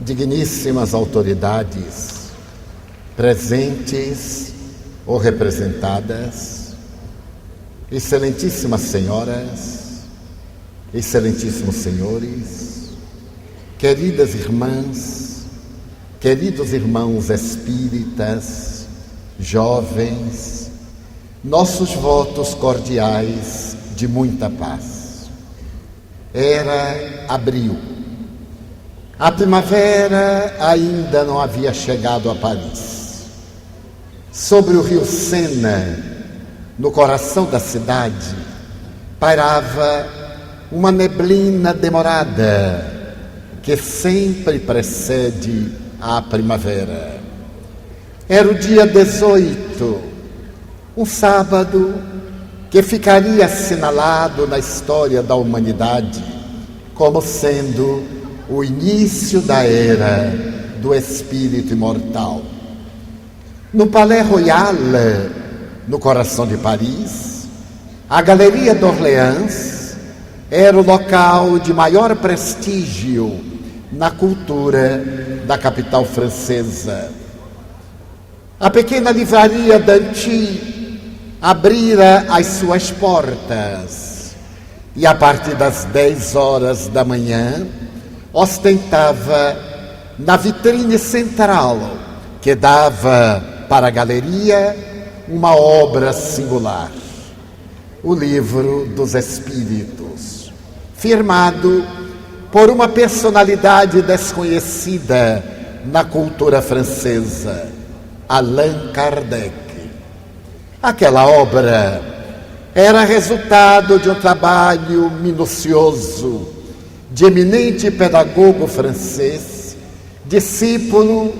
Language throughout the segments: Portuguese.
digníssimas autoridades presentes ou representadas, excelentíssimas senhoras, excelentíssimos senhores, queridas irmãs, queridos irmãos espíritas, jovens, nossos votos cordiais de muita paz. Era abril. A primavera ainda não havia chegado a Paris. Sobre o rio Sena, no coração da cidade, pairava uma neblina demorada que sempre precede a primavera. Era o dia 18, um sábado que ficaria assinalado na história da humanidade como sendo o início da era do espírito imortal. No Palais Royal, no coração de Paris, a Galeria d'Orléans era o local de maior prestígio na cultura da capital francesa. A pequena livraria Danty abrira as suas portas e, a partir das 10 horas da manhã, ostentava na vitrine central que dava para a galeria uma obra singular, o Livro dos Espíritos, firmado por uma personalidade desconhecida na cultura francesa, Allan Kardec. Aquela obra era resultado de um trabalho minucioso de eminente pedagogo francês, discípulo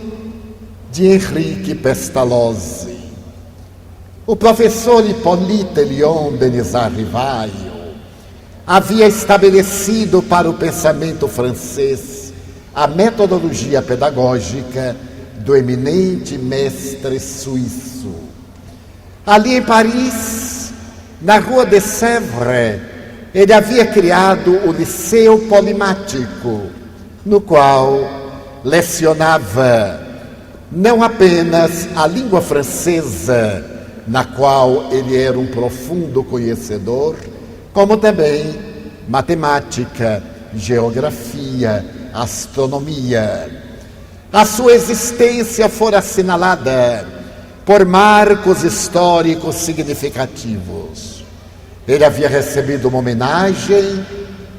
de Henrique Pestalozzi. O professor Hippolyte Léon Denisard Rivaio havia estabelecido para o pensamento francês a metodologia pedagógica do eminente mestre suíço. Ali em Paris, na Rua de Sèvres, ele havia criado o Liceu Polimático, no qual lecionava não apenas a língua francesa, na qual ele era um profundo conhecedor, como também matemática, geografia, astronomia. A sua existência fora assinalada por marcos históricos significativos. Ele havia recebido uma homenagem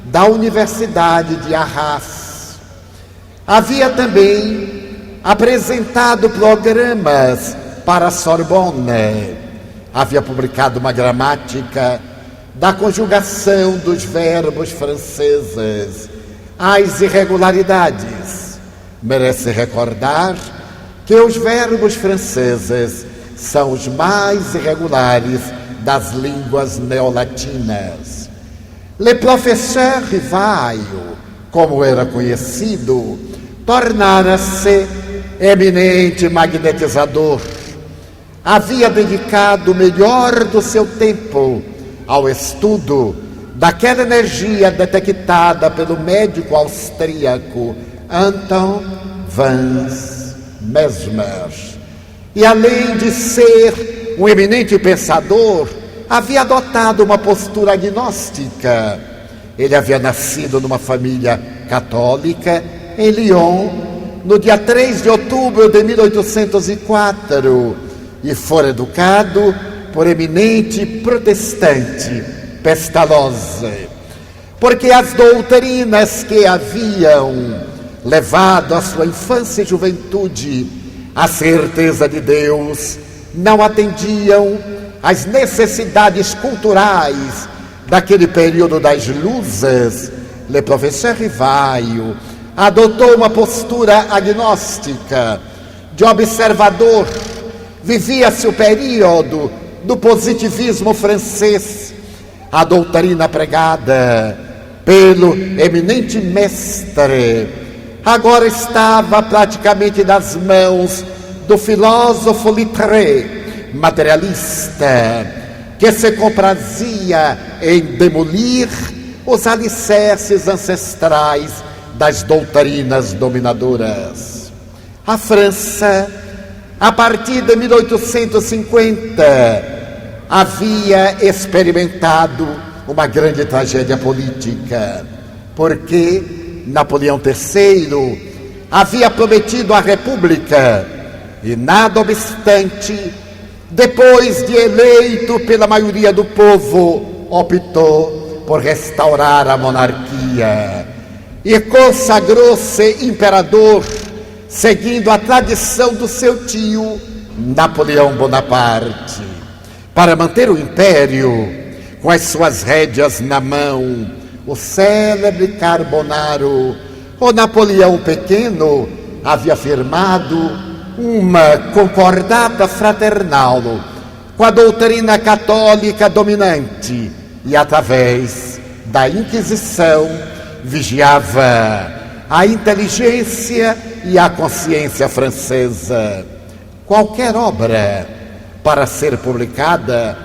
da Universidade de Arras. Havia também apresentado programas para a Sorbonne. Havia publicado uma gramática da conjugação dos verbos franceses, as irregularidades. Merece recordar que os verbos franceses são os mais irregulares das línguas neolatinas. Le Professeur Rivaio, como era conhecido, tornara-se eminente magnetizador. Havia dedicado o melhor do seu tempo ao estudo daquela energia detectada pelo médico austríaco Anton Franz Mesmer. E além de ser um eminente pensador, havia adotado uma postura agnóstica. Ele havia nascido numa família católica em Lyon no dia 3 de outubro de 1804 e fora educado por eminente protestante Pestalozzi, porque as doutrinas que haviam levado a sua infância e juventude à certeza de Deus não atendiam às necessidades culturais daquele período das luzes. Le Professeur Rivaio adotou uma postura agnóstica, de observador. Vivia-se o período do positivismo francês. A doutrina pregada pelo eminente mestre agora estava praticamente nas mãos do filósofo Littré, materialista, que se comprazia em demolir os alicerces ancestrais das doutrinas dominadoras. A França, a partir de 1850, havia experimentado uma grande tragédia política, porque Napoleão III havia prometido a República e, nada obstante, depois de eleito pela maioria do povo, optou por restaurar a monarquia e consagrou-se imperador, seguindo a tradição do seu tio, Napoleão Bonaparte. Para manter o império com as suas rédeas na mão, o célebre Carbonaro, o Napoleão Pequeno, havia firmado uma concordata fraternal com a doutrina católica dominante e, através da Inquisição, vigiava a inteligência e a consciência francesa. Qualquer obra, para ser publicada,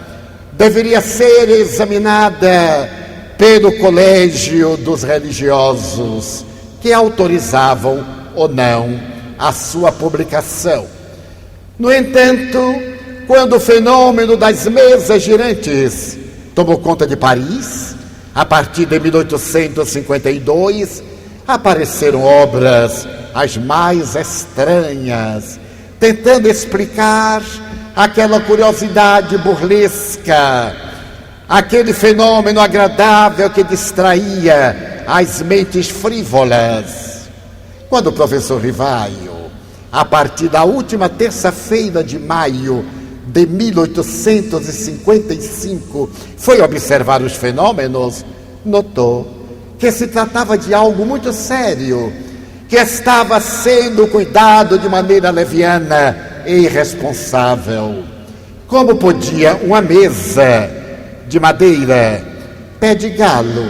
deveria ser examinada pelo colégio dos religiosos, que autorizavam ou não a sua publicação. No entanto, quando o fenômeno das mesas girantes tomou conta de Paris, a partir de 1852, apareceram obras as mais estranhas, tentando explicar aquela curiosidade burlesca, aquele fenômeno agradável que distraía as mentes frívolas. Quando o professor Rivaio, a partir da última terça-feira de maio de 1855, foi observar os fenômenos, notou que se tratava de algo muito sério, que estava sendo cuidado de maneira leviana e irresponsável. Como podia uma mesa de madeira, pé de galo,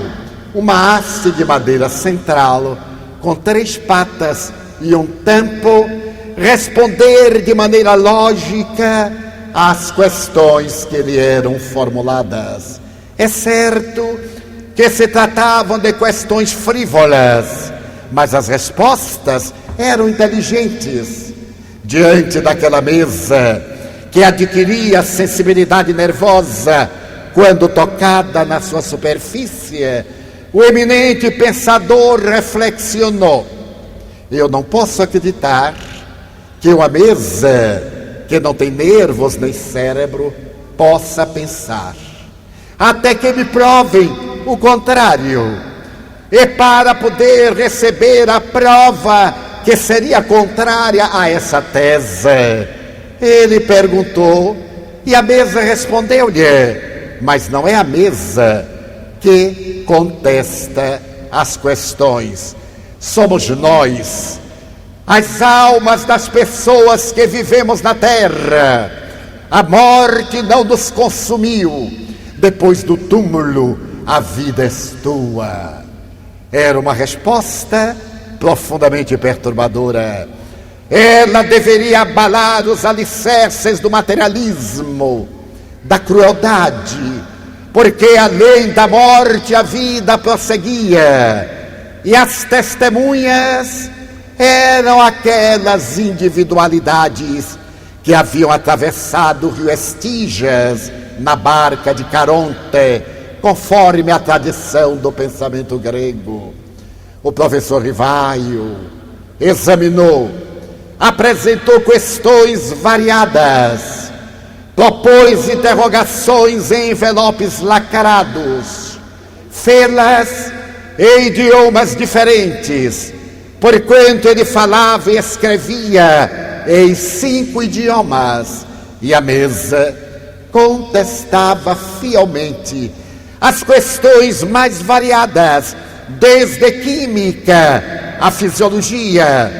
uma haste de madeira central, com 3 patas e um tampo, responder de maneira lógica às questões que lhe eram formuladas? É certo que se tratavam de questões frívolas, mas as respostas eram inteligentes. Diante daquela mesa, que adquiria sensibilidade nervosa quando tocada na sua superfície, o eminente pensador reflexionou: eu não posso acreditar que uma mesa que não tem nervos nem cérebro possa pensar, até que me provem o contrário. E para poder receber a prova que seria contrária a essa tese, ele perguntou, e a mesa respondeu-lhe: mas não é a mesa que contesta as questões, somos nós, as almas das pessoas que vivemos na terra. A morte não nos consumiu, depois do túmulo a vida é tua. Era uma resposta profundamente perturbadora. Ela deveria abalar os alicerces do materialismo, da crueldade, porque além da morte a vida prosseguia, e as testemunhas eram aquelas individualidades que haviam atravessado o rio Estígias na barca de Caronte, conforme a tradição do pensamento grego. O professor Rivaio examinou, apresentou questões variadas, propôs interrogações em envelopes lacrados, fê-las em idiomas diferentes, porquanto ele falava e escrevia em 5 idiomas, e a mesa contestava fielmente as questões mais variadas, desde química à fisiologia,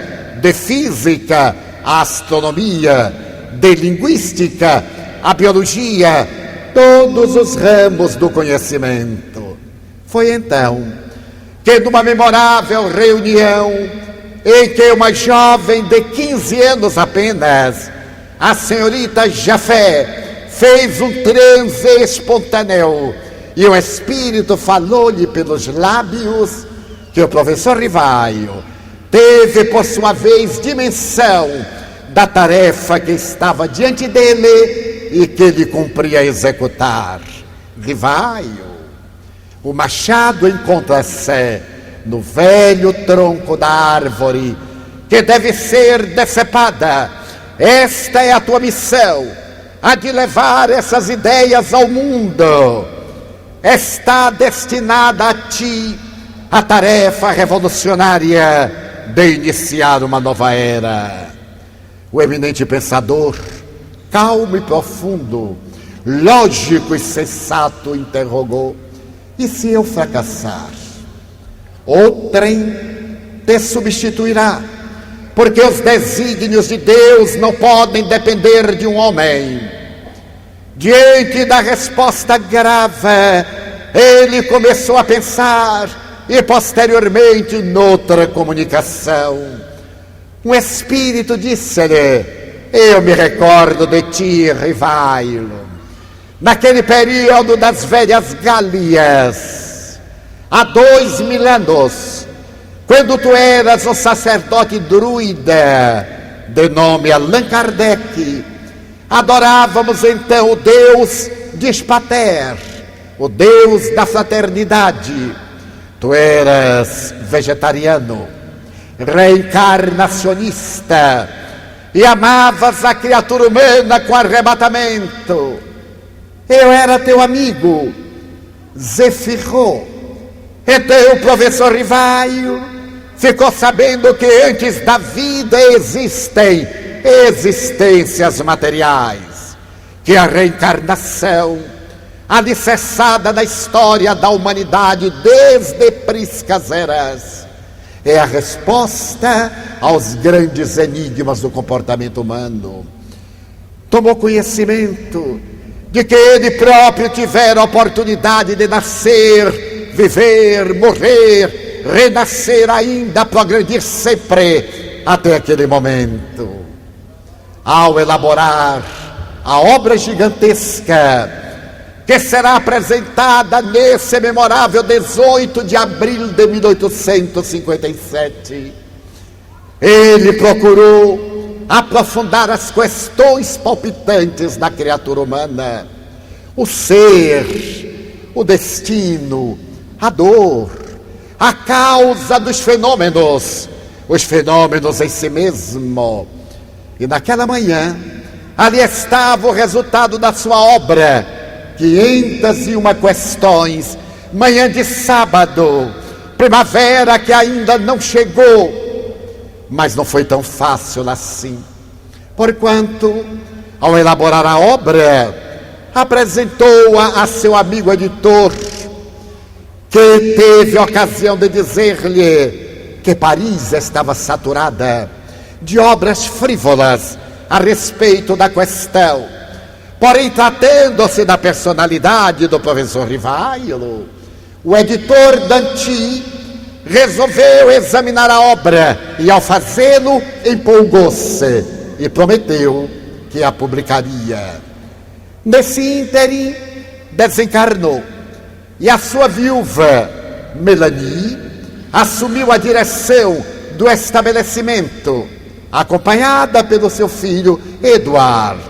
de física à astronomia, de linguística à biologia, todos os ramos do conhecimento. Foi então que, numa memorável reunião em que uma jovem de 15 anos apenas, a senhorita Jafé, fez um transe espontâneo, e o Espírito falou-lhe pelos lábios, que o professor Rivaio teve, por sua vez, dimensão da tarefa que estava diante dele e que ele cumpria executar. Rivaio, o machado encontra-se no velho tronco da árvore, que deve ser decepada. Esta é a tua missão, a de levar essas ideias ao mundo. Está destinada a ti a tarefa revolucionária de iniciar uma nova era. O eminente pensador, calmo e profundo, lógico e sensato, interrogou: e se eu fracassar? Outrem te substituirá, porque os desígnios de Deus não podem depender de um homem. Diante da resposta grave, ele começou a pensar, e posteriormente noutra comunicação. Um espírito disse-lhe: eu me recordo de ti, Rivaio, naquele período das velhas Gálias, há 2000 anos, quando tu eras um sacerdote druida, de nome Allan Kardec. Adorávamos então o Deus Dispater, o Deus da fraternidade. Tu eras vegetariano, reencarnacionista, e amavas a criatura humana com arrebatamento. Eu era teu amigo, Zefirro. Então o professor Rivaio ficou sabendo que antes da vida existem existências materiais, que a reencarnação, alicerçada na história da humanidade desde priscas eras, é a resposta aos grandes enigmas do comportamento humano. Tomou conhecimento de que ele próprio tivera a oportunidade de nascer, viver, morrer, renascer ainda, progredir sempre até aquele momento. Ao elaborar a obra gigantesca que será apresentada nesse memorável 18 de abril de 1857, ele procurou aprofundar as questões palpitantes da criatura humana: o ser, o destino, a dor, a causa dos fenômenos, os fenômenos em si mesmo. E naquela manhã, ali estava o resultado da sua obra, 501 questões, manhã de sábado, primavera que ainda não chegou, mas não foi tão fácil assim, porquanto, ao elaborar a obra, apresentou-a a seu amigo editor, que teve a ocasião de dizer-lhe que Paris estava saturada de obras frívolas a respeito da questão. Porém, tratando-se da personalidade do professor Rivaio, o editor Danty resolveu examinar a obra e, ao fazê-lo, empolgou-se e prometeu que a publicaria. Nesse ínterim, desencarnou, e a sua viúva, Melanie, assumiu a direção do estabelecimento, acompanhada pelo seu filho, Edward.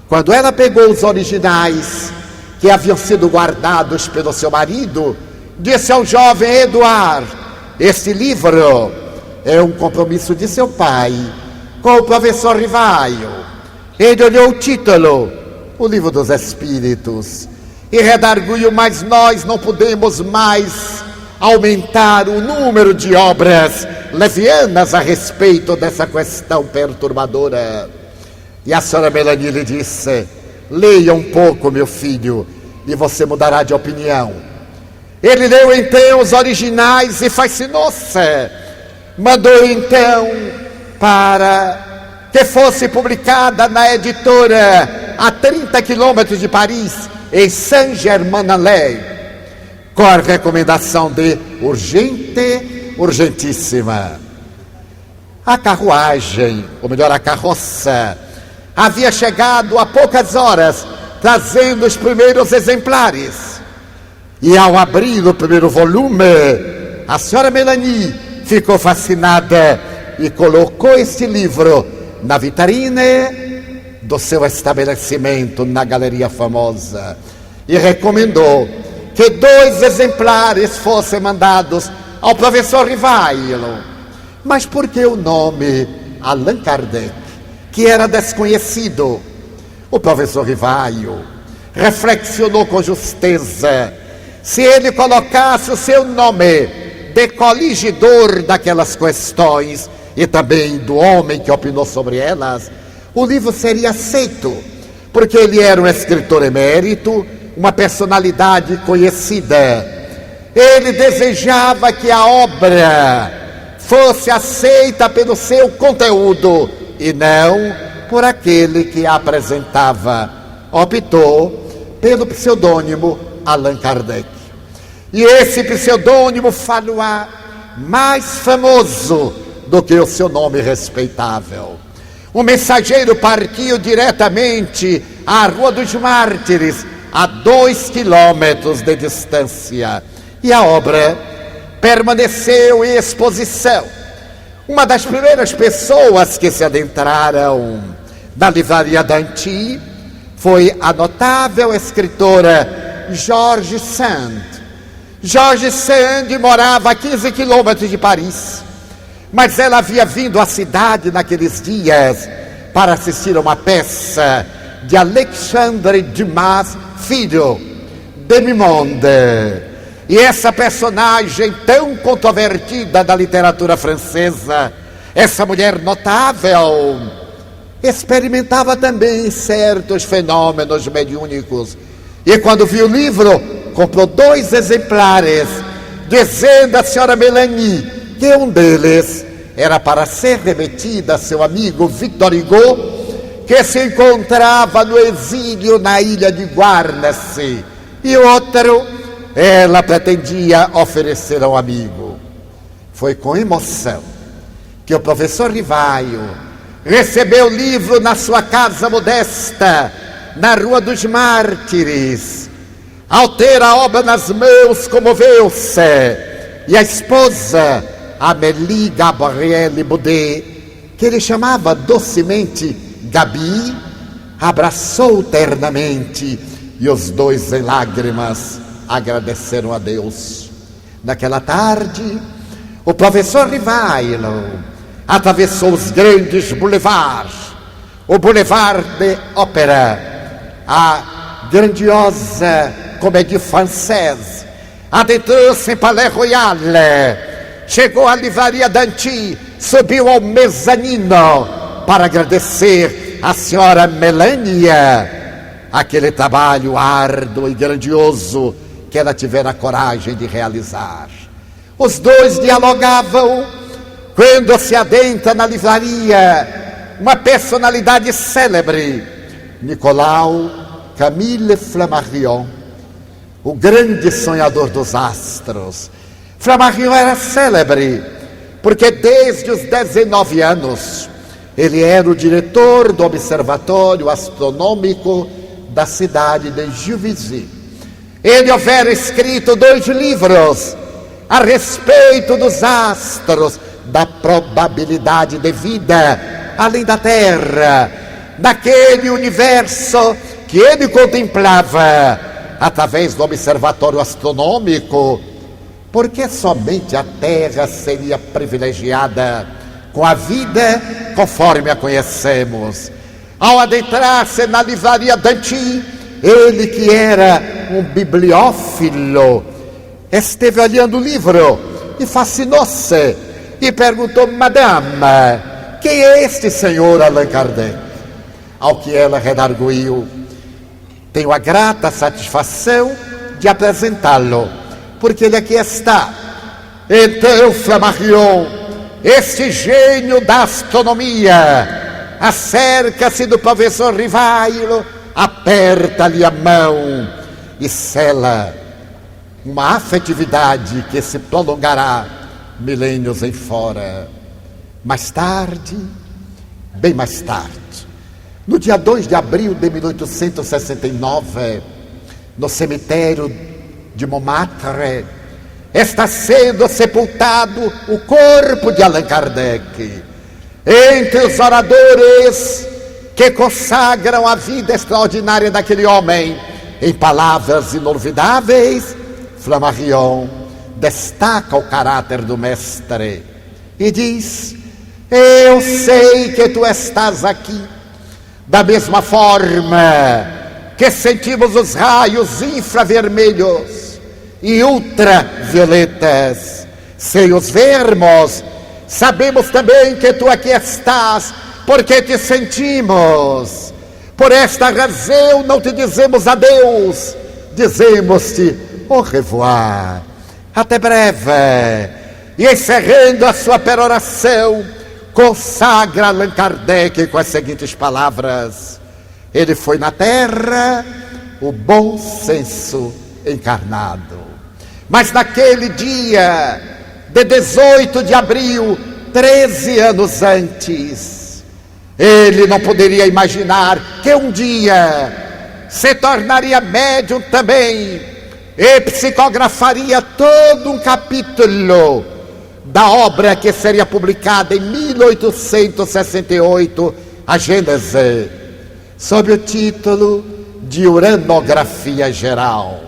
Quando ela pegou os originais que haviam sido guardados pelo seu marido, disse ao jovem Edward: este livro é um compromisso de seu pai com o professor Rivaio. Ele olhou o título, o Livro dos Espíritos, e redarguiu: mas nós não podemos mais aumentar o número de obras levianas a respeito dessa questão perturbadora. E a senhora Melanie lhe disse: leia um pouco, meu filho, e você mudará de opinião. Ele leu então os originais e fascinou-se. Mandou então para que fosse publicada na editora a 30 quilômetros de Paris, em Saint-Germain-en-Laye, com a recomendação de urgente, urgentíssima. A carruagem, ou melhor, a carroça, havia chegado há poucas horas, trazendo os primeiros exemplares. E ao abrir o primeiro volume, a senhora Melanie ficou fascinada e colocou este livro na vitrine do seu estabelecimento na Galeria Famosa e recomendou que 2 exemplares fossem mandados ao professor Rivailo. Mas por que o nome Allan Kardec, que era desconhecido? O professor Rivailo reflexionou com justeza. Se ele colocasse o seu nome de coligidor daquelas questões e também do homem que opinou sobre elas, o livro seria aceito, porque ele era um escritor emérito, uma personalidade conhecida. Ele desejava que a obra fosse aceita pelo seu conteúdo e não por aquele que a apresentava. Optou pelo pseudônimo Allan Kardec. E esse pseudônimo fala mais famoso do que o seu nome respeitável. O mensageiro partiu diretamente à Rua dos Mártires, a 2 quilômetros de distância, e a obra permaneceu em exposição. Uma das primeiras pessoas que se adentraram na livraria Danty foi a notável escritora George Sand. George Sand morava a 15 quilômetros de Paris, mas ela havia vindo à cidade naqueles dias para assistir a uma peça de Alexandre Dumas Filho, Demimonde. E essa personagem tão controvertida da literatura francesa, essa mulher notável, experimentava também certos fenômenos mediúnicos. E quando viu o livro, comprou 2 exemplares, dizendo à senhora Melanie que um deles era para ser remetido a seu amigo Victor Hugo, que se encontrava no exílio na ilha de Guernsey, e o outro ela pretendia oferecer ao amigo. Foi com emoção que o professor Rivaio recebeu o livro na sua casa modesta, na Rua dos Mártires. Ao ter a obra nas mãos, comoveu-se, e a esposa, Amélie Gabrielle Baudet, que ele chamava docemente Gabi, abraçou ternamente, e os 2 em lágrimas agradeceram a Deus. Naquela tarde, o professor Rivailo atravessou os grandes boulevards, o Boulevard de Ópera, a grandiosa Comédie Française, adentrou-se em Palais Royal, chegou à livraria Danty, subiu ao mezanino para agradecer à senhora Melania aquele trabalho árduo e grandioso que ela tivera a coragem de realizar. Os 2 dialogavam quando se adentra na livraria uma personalidade célebre, Nicolau Camille Flammarion, o grande sonhador dos astros. Flammarion era célebre porque desde os 19 anos ele era o diretor do Observatório Astronômico da cidade de Juvisy. Ele houvera escrito 2 livros a respeito dos astros, da probabilidade de vida além da Terra, daquele universo que ele contemplava através do observatório astronômico, porque somente a Terra seria privilegiada com a vida conforme a conhecemos. Ao adentrar-se na livraria Danty, ele, que era um bibliófilo, esteve olhando o livro e fascinou-se e perguntou: Madame, quem é este senhor Allan Kardec? Ao que ela redarguiu: tenho a grata satisfação de apresentá-lo, porque ele aqui está. Então Flammarion, este gênio da astronomia, acerca-se do professor Rivailo, aperta-lhe a mão e sela uma afetividade que se prolongará milênios em fora. Mais tarde, bem mais tarde, no dia 2 de abril de 1869, no cemitério de Montmartre, está sendo sepultado o corpo de Allan Kardec. Entre os oradores que consagram a vida extraordinária daquele homem em palavras inolvidáveis, Flammarion destaca o caráter do mestre e diz: eu sei que tu estás aqui, da mesma forma que sentimos os raios infravermelhos e ultravioletas. Sem os vermos, sabemos também que tu aqui estás, porque te sentimos. Por esta razão não te dizemos adeus, dizemos-te au revoir, até breve. E encerrando a sua peroração, consagra Allan Kardec com as seguintes palavras: ele foi na terra o bom senso encarnado. Mas naquele dia de 18 de abril, 13 anos antes, ele não poderia imaginar que um dia se tornaria médium também e psicografaria todo um capítulo da obra que seria publicada em 1868, a Gênese, sob o título de Uranografia Geral.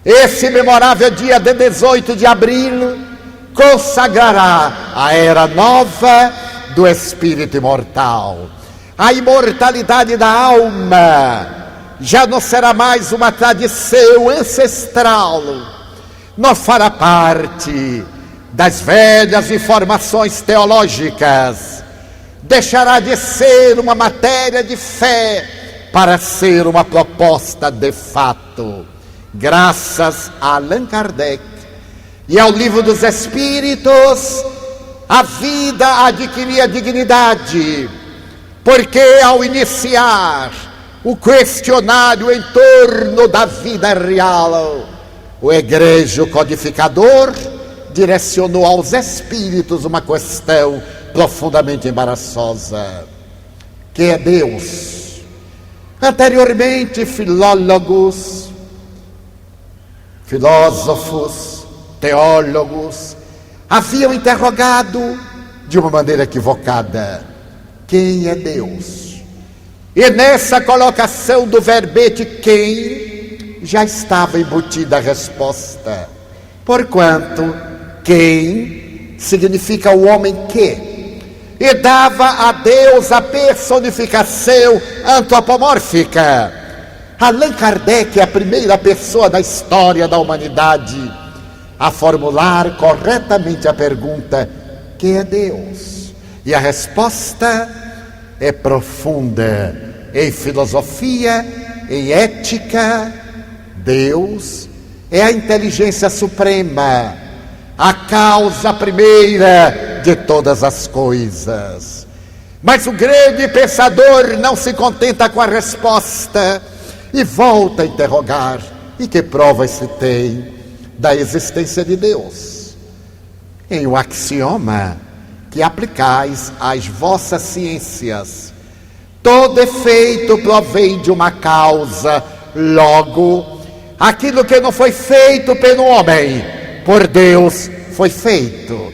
Esse memorável dia de 18 de abril consagrará a era nova do espírito imortal. A imortalidade da alma já não será mais uma tradição ancestral, não fará parte das velhas informações teológicas, deixará de ser uma matéria de fé para ser uma proposta de fato. Graças a Allan Kardec e ao Livro dos Espíritos, a vida adquiria dignidade, porque ao iniciar o questionário em torno da vida real, o egregio codificador direcionou aos espíritos uma questão profundamente embaraçosa: que é Deus? Anteriormente, filólogos, filósofos, teólogos haviam interrogado de uma maneira equivocada: quem é Deus? E nessa colocação do verbete quem já estava embutida a resposta, porquanto quem significa o homem que, e dava a Deus a personificação antropomórfica. Allan Kardec é a primeira pessoa da história da humanidade a formular corretamente a pergunta: que é Deus? E a resposta é profunda em filosofia, em ética. Deus é a inteligência suprema, a causa primeira de todas as coisas. Mas o grande pensador não se contenta com a resposta e volta a interrogar: e que provas se tem da existência de Deus? Em um axioma que aplicais às vossas ciências: todo efeito provém de uma causa, logo, aquilo que não foi feito pelo homem, por Deus foi feito.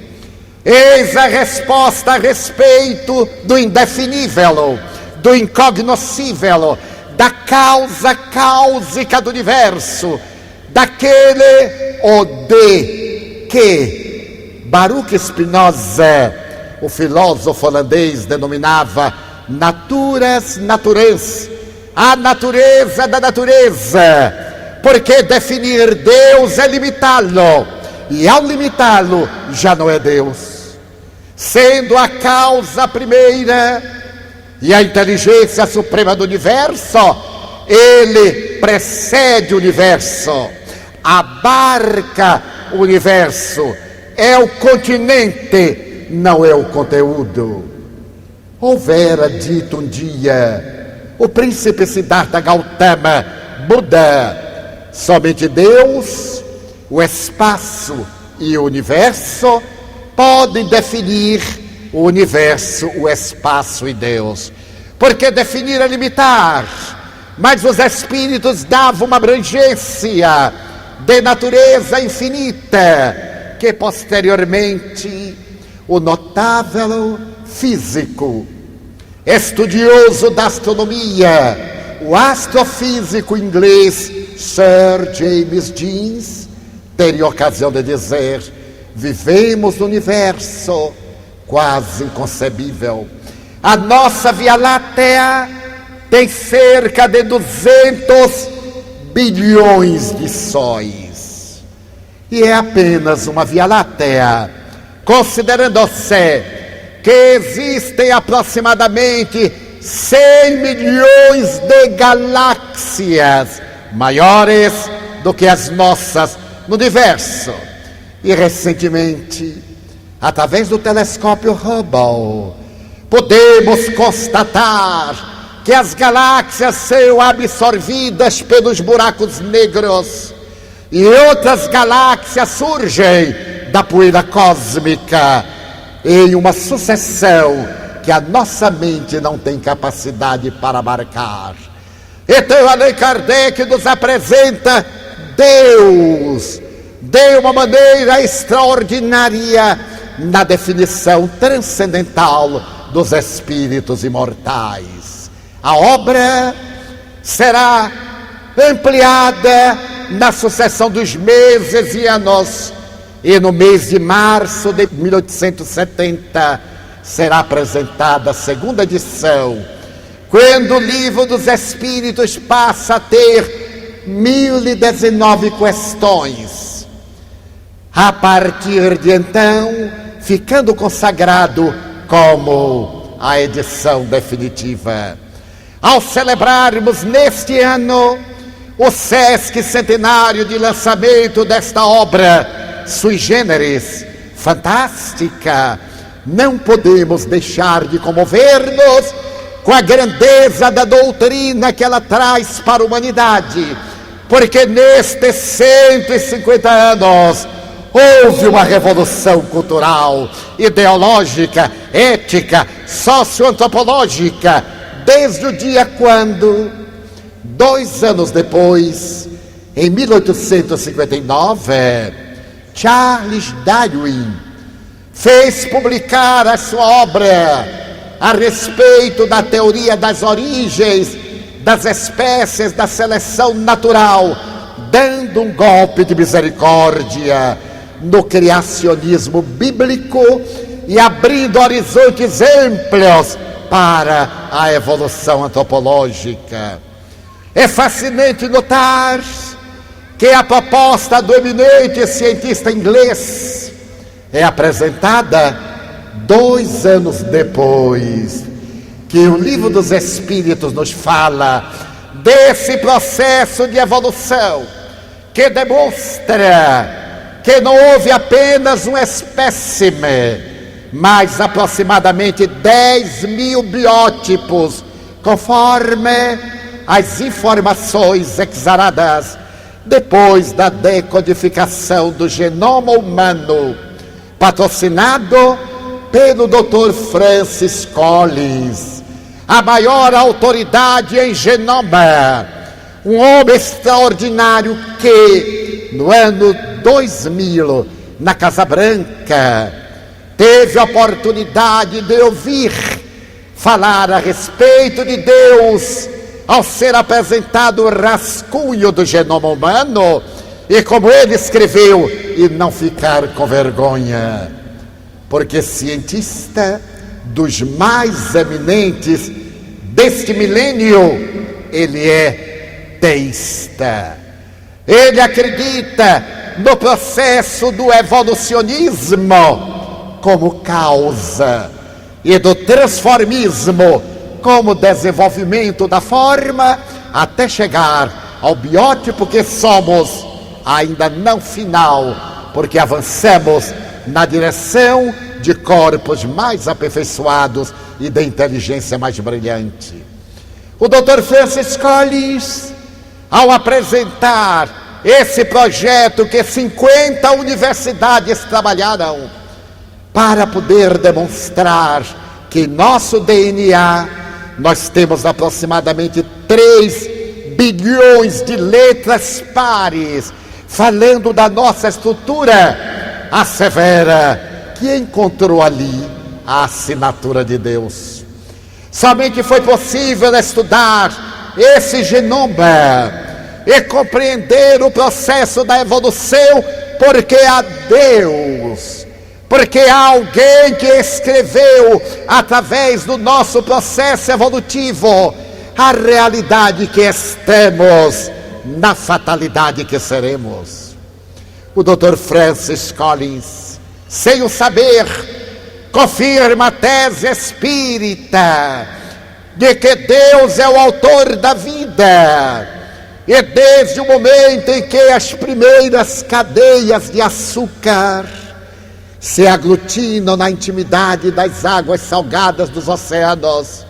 Eis a resposta a respeito do indefinível, do incognoscível, da causa cáusica do universo, daquele o de que Baruch Spinoza, o filósofo holandês, denominava naturas naturans, a natureza da natureza, porque definir Deus é limitá-lo, e ao limitá-lo já não é Deus. Sendo a causa primeira e a inteligência suprema do universo, ele precede o universo, abarca o universo, é o continente, não é o conteúdo. Houvera dito um dia o príncipe Siddhartha Gautama, Buda: somente Deus, o espaço e o universo podem definir o universo, o espaço e Deus. Porque definir é limitar, mas os espíritos davam uma abrangência de natureza infinita, que posteriormente o notável físico, estudioso da astronomia, o astrofísico inglês Sir James Jeans, teria ocasião de dizer: vivemos no universo quase inconcebível. A nossa Via Láctea tem cerca de 200 bilhões de sóis. E é apenas uma Via Láctea, considerando-se que existem aproximadamente 100 milhões de galáxias maiores do que as nossas no universo. E recentemente, através do telescópio Hubble, podemos constatar que as galáxias são absorvidas pelos buracos negros e outras galáxias surgem da poeira cósmica em uma sucessão que a nossa mente não tem capacidade para marcar. Então Allan Kardec nos apresenta Deus de uma maneira extraordinária na definição transcendental dos espíritos imortais. A obra será ampliada na sucessão dos meses e anos, e no mês de março de 1870 será apresentada a segunda edição, quando o Livro dos Espíritos passa a ter 1019 questões. A partir de então, ficando consagrado como a edição definitiva. Ao celebrarmos neste ano o Sesc centenário de lançamento desta obra sui generis, fantástica, não podemos deixar de comover-nos com a grandeza da doutrina que ela traz para a humanidade, porque nestes 150 anos houve uma revolução cultural, ideológica, ética, socioantropológica, desde o dia quando, 2 anos depois, em 1859, Charles Darwin fez publicar a sua obra a respeito da teoria das origens das espécies da seleção natural, dando um golpe de misericórdia no criacionismo bíblico e abrindo horizontes amplos para a evolução antropológica. É fascinante notar que a proposta do eminente cientista inglês é apresentada 2 anos depois que o Livro dos Espíritos nos fala desse processo de evolução que demonstra que não houve apenas um espécime, mas aproximadamente 10 mil biótipos, conforme as informações exaradas depois da decodificação do genoma humano, patrocinado pelo Dr. Francis Collins, a maior autoridade em genoma, um homem extraordinário que, no ano 2000, na Casa Branca, teve a oportunidade de ouvir falar a respeito de Deus, ao ser apresentado o rascunho do genoma humano, e como ele escreveu, e não ficar com vergonha, porque cientista dos mais eminentes deste milênio, ele é teísta. Ele acredita no processo do evolucionismo como causa e do transformismo como desenvolvimento da forma, até chegar ao biótipo que somos, ainda não final, porque avançamos na direção de corpos mais aperfeiçoados e de inteligência mais brilhante. O Dr. Francis Collins, ao apresentar esse projeto que 50 universidades trabalharam para poder demonstrar que nosso DNA, nós temos aproximadamente 3 bilhões de letras pares, falando da nossa estrutura, assevera que encontrou ali a assinatura de Deus. Somente foi possível estudar esse genoma e compreender o processo da evolução, porque há Deus, porque há alguém que escreveu através do nosso processo evolutivo a realidade que estamos, na fatalidade que seremos. O Dr. Francis Collins, sem o saber, confirma a tese espírita de que Deus é o autor da vida, e desde o momento em que as primeiras cadeias de açúcar se aglutinam na intimidade das águas salgadas dos oceanos,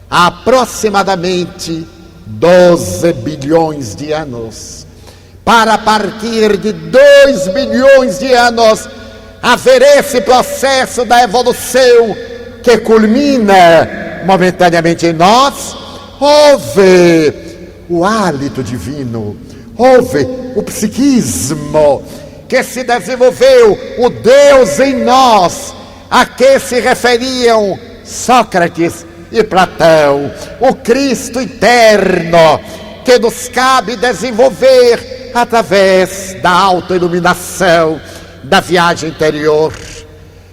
há aproximadamente 12 bilhões de anos, para a partir de 2 bilhões de anos haver esse processo da evolução que culmina momentaneamente em nós. Houve o hálito divino, houve o psiquismo que se desenvolveu, o Deus em nós, a que se referiam Sócrates e Platão, o Cristo eterno, que nos cabe desenvolver através da autoiluminação, da viagem interior.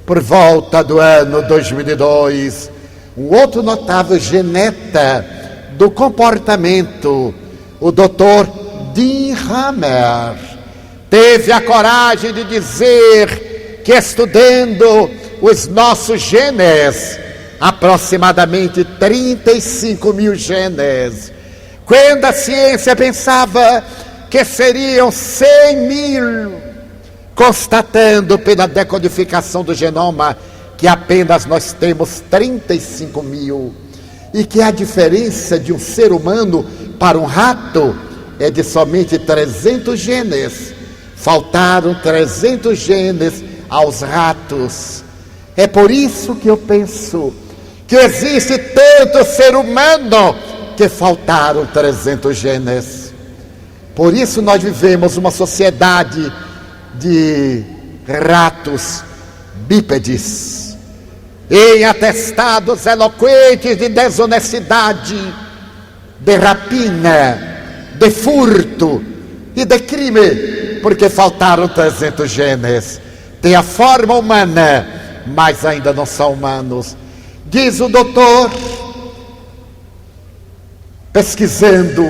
Por volta do ano 2002, um outro notável geneta do comportamento, o Dr. Dean Hammer, teve a coragem de dizer que, estudando os nossos genes, aproximadamente 35 mil genes, quando a ciência pensava que seriam 100 mil, constatando pela decodificação do genoma que apenas nós temos 35 mil, e que a diferença de um ser humano para um rato é de somente 300 genes. Faltaram 300 genes aos ratos. É por isso que eu penso que existe tanto ser humano que faltaram 300 genes. Por isso nós vivemos uma sociedade de ratos bípedes, em atestados eloquentes de desonestidade, de rapina, de furto e de crime, porque faltaram 300 genes. Tem a forma humana, mas ainda não são humanos. Diz o doutor, pesquisando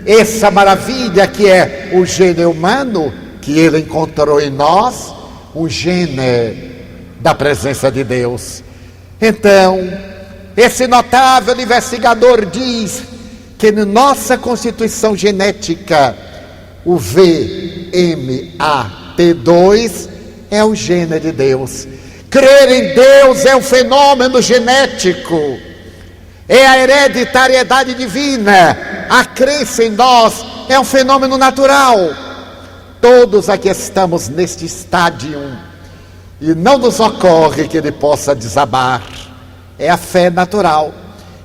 essa maravilha que é o gene humano, que ele encontrou em nós, um gene da presença de Deus. Então, esse notável investigador diz que na nossa constituição genética, o VMAT2 é o gene de Deus. Crer em Deus é um fenômeno genético, é a hereditariedade divina. A crença em nós é um fenômeno natural. Todos aqui estamos neste estádio e não nos ocorre que ele possa desabar. É a fé natural.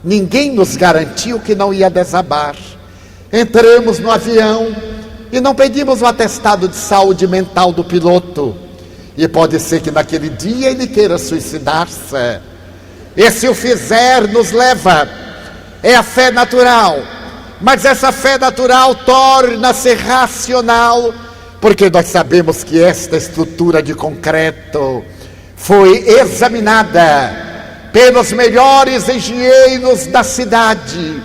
Ninguém nos garantiu que não ia desabar. Entramos no avião e não pedimos o atestado de saúde mental do piloto. E pode ser que naquele dia ele queira suicidar-se. E se o fizer, nos leva. É a fé natural. Mas essa fé natural torna-se racional, porque nós sabemos que esta estrutura de concreto foi examinada pelos melhores engenheiros da cidade,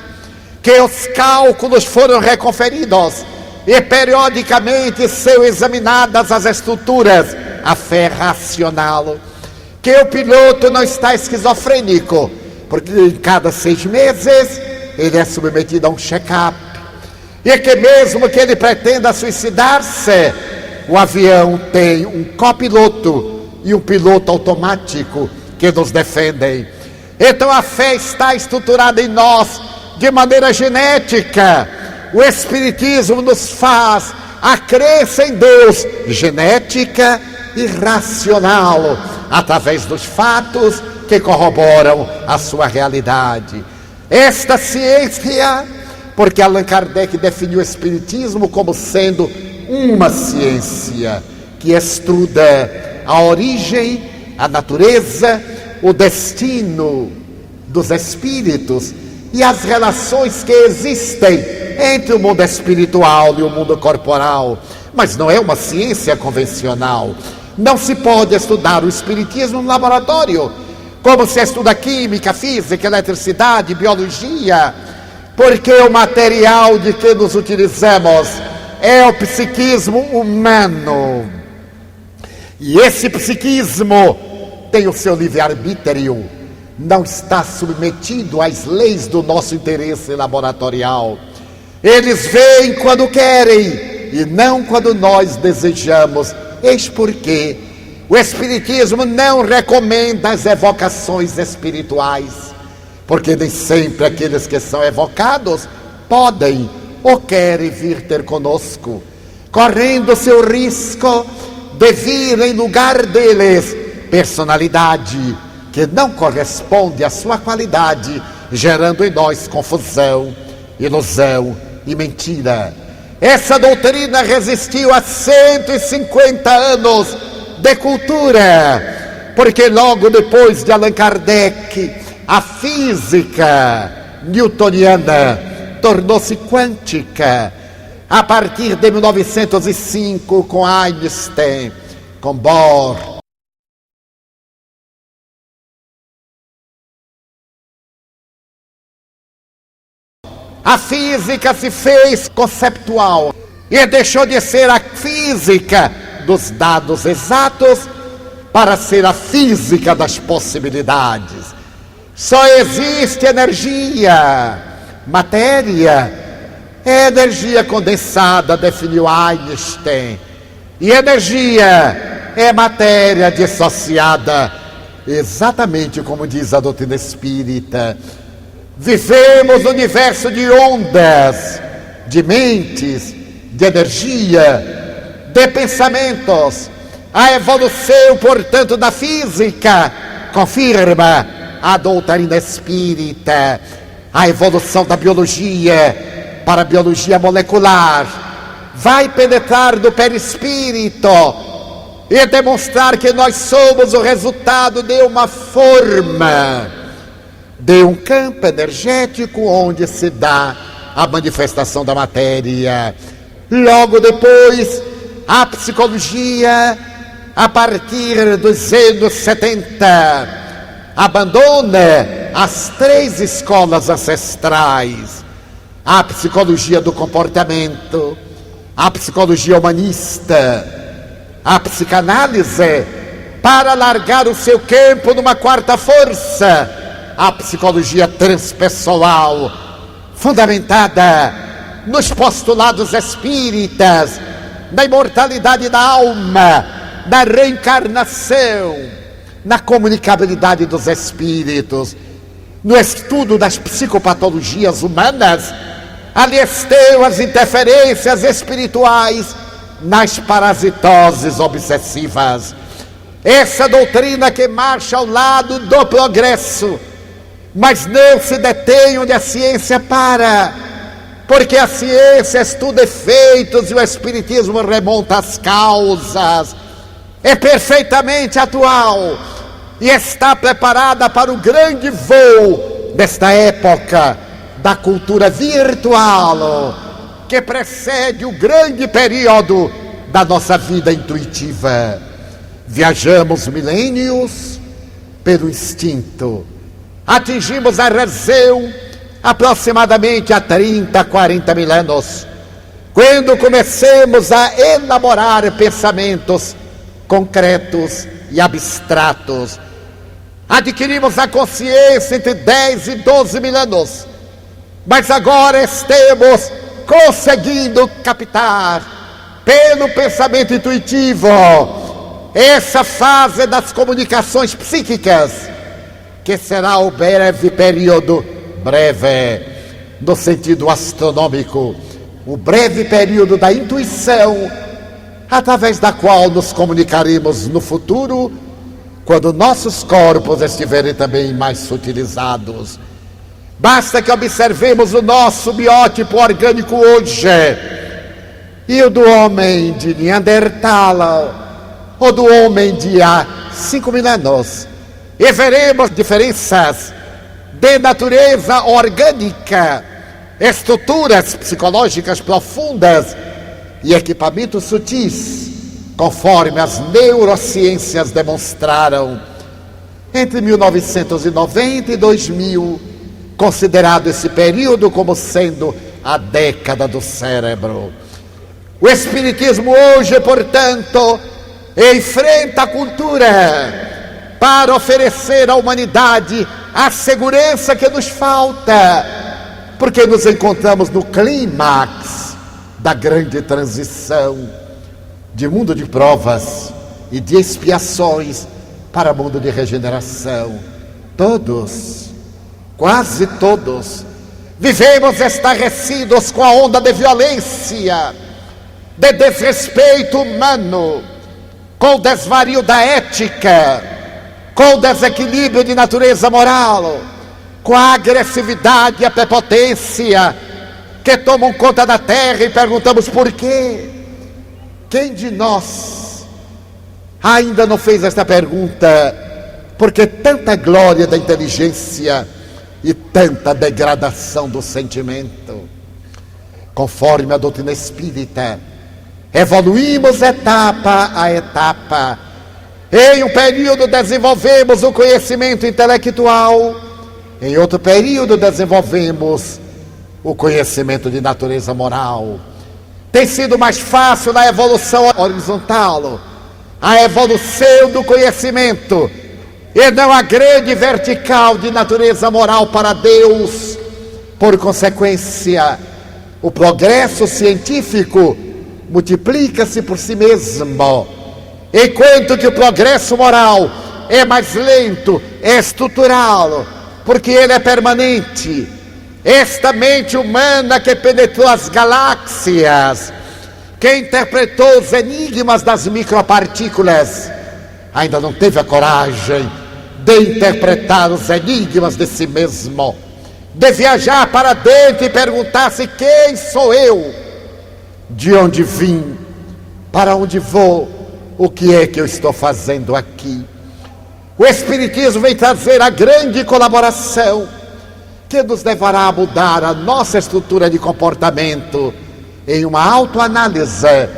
que os cálculos foram reconferidos e periodicamente são examinadas as estruturas. A fé racional, que o piloto não está esquizofrênico, porque em cada 6 meses ele é submetido a um check-up, e que mesmo que ele pretenda suicidar-se, o avião tem um copiloto e um piloto automático que nos defendem. Então a fé está estruturada em nós de maneira genética. O Espiritismo nos faz a crença em Deus genética e racional, através dos fatos que corroboram a sua realidade. Esta ciência, porque Allan Kardec definiu o Espiritismo como sendo uma ciência que estuda a origem, a natureza, o destino dos espíritos e as relações que existem entre o mundo espiritual e o mundo corporal. Mas não é uma ciência convencional. Não se pode estudar o espiritismo no laboratório, como se estuda química, física, eletricidade, biologia, porque o material de que nos utilizamos é o psiquismo humano. E esse psiquismo tem o seu livre-arbítrio, não está submetido às leis do nosso interesse laboratorial. Eles veem quando querem e não quando nós desejamos. Eis porque o Espiritismo não recomenda as evocações espirituais, porque nem sempre aqueles que são evocados podem ou querem vir ter conosco, correndo o seu risco de vir em lugar deles personalidade que não corresponde à sua qualidade, gerando em nós confusão, ilusão e mentira. Essa doutrina resistiu a 150 anos de cultura, porque logo depois de Allan Kardec, a física newtoniana tornou-se quântica. A partir de 1905, com Einstein, com Bohr, a física se fez conceptual e deixou de ser a física dos dados exatos para ser a física das possibilidades. Só existe energia, matéria, é energia condensada, definiu Einstein, e energia é matéria dissociada, exatamente como diz a doutrina espírita. Vivemos no universo de ondas, de mentes, de energia, de pensamentos. A evolução, portanto, da física confirma a doutrina espírita. A evolução da biologia para a biologia molecular vai penetrar no perispírito e demonstrar que nós somos o resultado de uma forma, de um campo energético onde se dá a manifestação da matéria. Logo depois, a psicologia, a partir dos anos 70, abandona as 3 escolas ancestrais: a psicologia do comportamento, a psicologia humanista, a psicanálise, para largar o seu campo numa quarta força, a psicologia transpessoal, fundamentada nos postulados espíritas, na imortalidade da alma, na reencarnação, na comunicabilidade dos espíritos, no estudo das psicopatologias humanas. Ali estão as interferências espirituais nas parasitoses obsessivas. Essa doutrina que marcha ao lado do progresso, mas não se detém onde a ciência para, porque a ciência estuda efeitos e o espiritismo remonta às causas. É perfeitamente atual e está preparada para o grande voo desta época da cultura virtual, que precede o grande período da nossa vida intuitiva. Viajamos milênios pelo instinto, atingimos a razão aproximadamente há 30, 40 mil anos, quando começamos a elaborar pensamentos concretos e abstratos. Adquirimos a consciência entre 10 e 12 mil anos, mas agora estamos conseguindo captar pelo pensamento intuitivo essa fase das comunicações psíquicas, que será o breve período, breve no sentido astronômico, o breve período da intuição, através da qual nos comunicaremos no futuro, quando nossos corpos estiverem também mais sutilizados. Basta que observemos o nosso biótipo orgânico hoje e o do homem de Neandertal, ou do homem de há 5.000 anos. E veremos diferenças de natureza orgânica, estruturas psicológicas profundas e equipamentos sutis, conforme as neurociências demonstraram. Entre 1990 e 2000, considerado esse período como sendo a década do cérebro. O Espiritismo hoje, portanto, enfrenta a cultura para oferecer à humanidade a segurança que nos falta, porque nos encontramos no clímax da grande transição de mundo de provas e de expiações para mundo de regeneração. Todos, quase todos, vivemos estarrecidos com a onda de violência, de desrespeito humano, com o desvario da ética, com o desequilíbrio de natureza moral, com a agressividade e a prepotência que tomam conta da terra, e perguntamos por quê? Quem de nós ainda não fez esta pergunta? Porque tanta glória da inteligência e tanta degradação do sentimento. Conforme a doutrina espírita, evoluímos etapa a etapa. Em um período desenvolvemos o conhecimento intelectual, em outro período desenvolvemos o conhecimento de natureza moral. Tem sido mais fácil na evolução horizontal, a evolução do conhecimento, e não a grande vertical de natureza moral para Deus. Por consequência, o progresso científico multiplica-se por si mesmo, enquanto que o progresso moral é mais lento, é estrutural, porque ele é permanente. Esta mente humana que penetrou as galáxias, que interpretou os enigmas das micropartículas, ainda não teve a coragem de interpretar os enigmas de si mesmo, de viajar para dentro e perguntar-se: quem sou eu? De onde vim? Para onde vou? O que é que eu estou fazendo aqui? O Espiritismo vem trazer a grande colaboração que nos levará a mudar a nossa estrutura de comportamento em uma autoanálise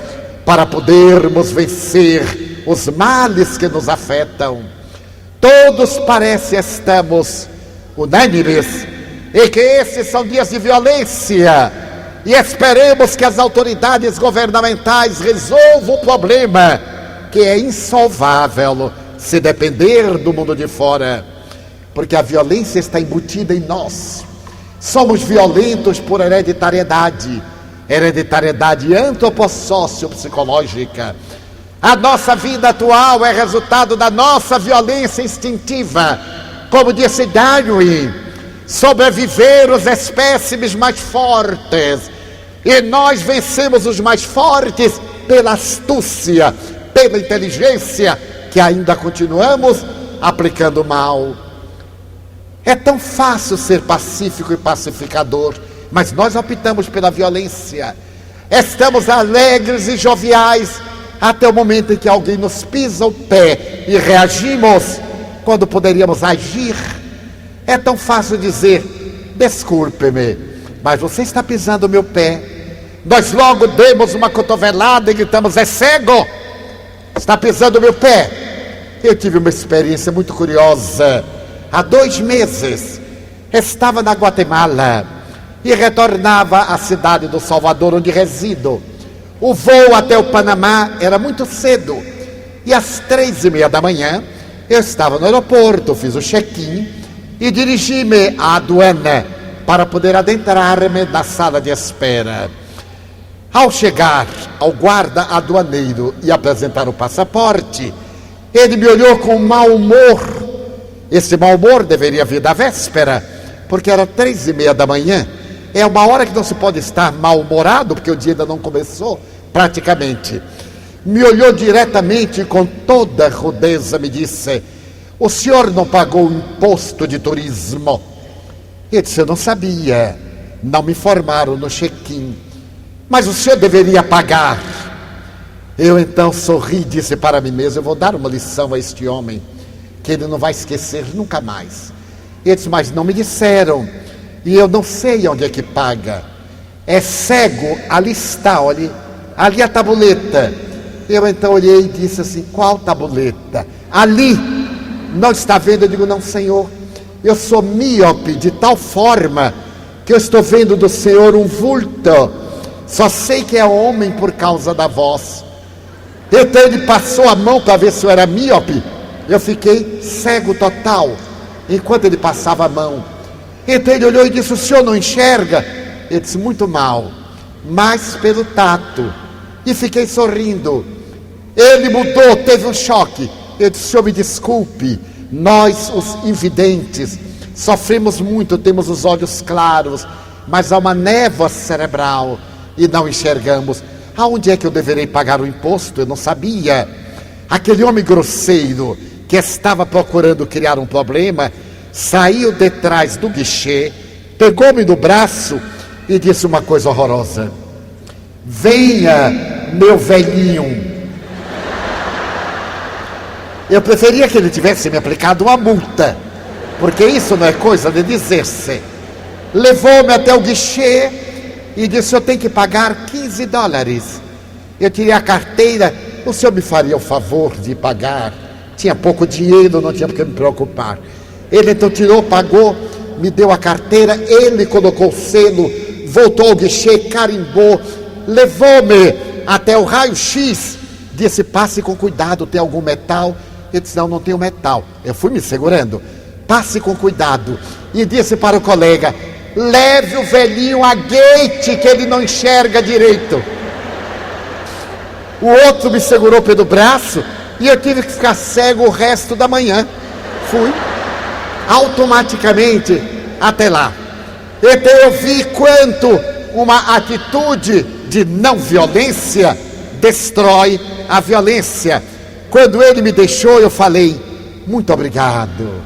para podermos vencer os males que nos afetam. Todos parece estamos unânimes em que esses são dias de violência, e esperemos que as autoridades governamentais resolvam o problema, que é insolvável se depender do mundo de fora, porque a violência está embutida em nós. Somos violentos por hereditariedade antropossócio-psicológica. A nossa vida atual é resultado da nossa violência instintiva. Como disse Darwin, sobreviver os espécimes mais fortes, e nós vencemos os mais fortes pela astúcia, pela inteligência, que ainda continuamos aplicando mal. É tão fácil ser pacífico e pacificador, mas nós optamos pela violência. Estamos alegres e joviais até o momento em que alguém nos pisa o pé e reagimos, quando poderíamos agir. É tão fácil dizer: desculpe-me, mas você está pisando o meu pé. Nós logo demos uma cotovelada e gritamos: é cego, está pisando o meu pé. Eu tive uma experiência muito curiosa. Há 2 meses, estava na Guatemala e retornava à cidade do Salvador, onde resido. O voo até o Panamá era muito cedo, e às 3:30 da manhã, eu estava no aeroporto, fiz o check-in e dirigi-me à aduana para poder adentrar-me na sala de espera. Ao chegar ao guarda aduaneiro e apresentar o passaporte, ele me olhou com mau humor. Esse mau humor deveria vir da véspera, porque era 3:30 da manhã. É uma hora que não se pode estar mal-humorado, porque o dia ainda não começou, praticamente. Me olhou diretamente e com toda rudeza me disse: o senhor não pagou o imposto de turismo? Eu disse: eu não sabia, não me informaram no check-in. mas o senhor deveria pagar. Eu então sorri e disse para mim mesmo: eu vou dar uma lição a este homem, que ele não vai esquecer nunca mais. Ele disse: mas não me disseram, e eu não sei onde é que paga. É cego, ali está, olhe, ali a tabuleta. Eu então olhei e disse assim: qual tabuleta? Ali, não está vendo? Eu digo: não, senhor, eu sou míope de tal forma que eu estou vendo do senhor um vulto, só sei que é homem por causa da voz. Então ele passou a mão para ver se eu era míope. Eu fiquei cego total enquanto ele passava a mão. Então ele olhou e disse: o senhor não enxerga? Eu disse: muito mal, mas pelo tato. E fiquei sorrindo. Ele mudou, teve um choque. Eu disse: senhor, me desculpe, nós os invidentes sofremos muito, temos os olhos claros, mas há uma névoa cerebral e não enxergamos. Aonde é que eu deverei pagar o imposto? Eu não sabia. Aquele homem grosseiro que estava procurando criar um problema saiu de trás do guichê, pegou-me no braço e disse uma coisa horrorosa: venha, meu velhinho. Eu preferia que ele tivesse me aplicado uma multa, porque isso não é coisa de dizer-se. Levou-me até o guichê e disse: eu tenho que pagar $15. Eu tirei a carteira. O senhor me faria o favor de pagar? Tinha pouco dinheiro, não tinha por que me preocupar. Ele então tirou, pagou, me deu a carteira, ele colocou o selo, voltou ao guichê, carimbou, levou-me até o raio-x, disse: passe com cuidado, tem algum metal? Eu disse: não, não tenho metal. Eu fui me segurando. Passe com cuidado. E disse para o colega: leve o velhinho a gate, que ele não enxerga direito. O outro me segurou pelo braço e eu tive que ficar cego o resto da manhã. Fui automaticamente até lá. Então eu vi quanto uma atitude de não violência destrói a violência. Quando ele me deixou, eu falei: muito obrigado.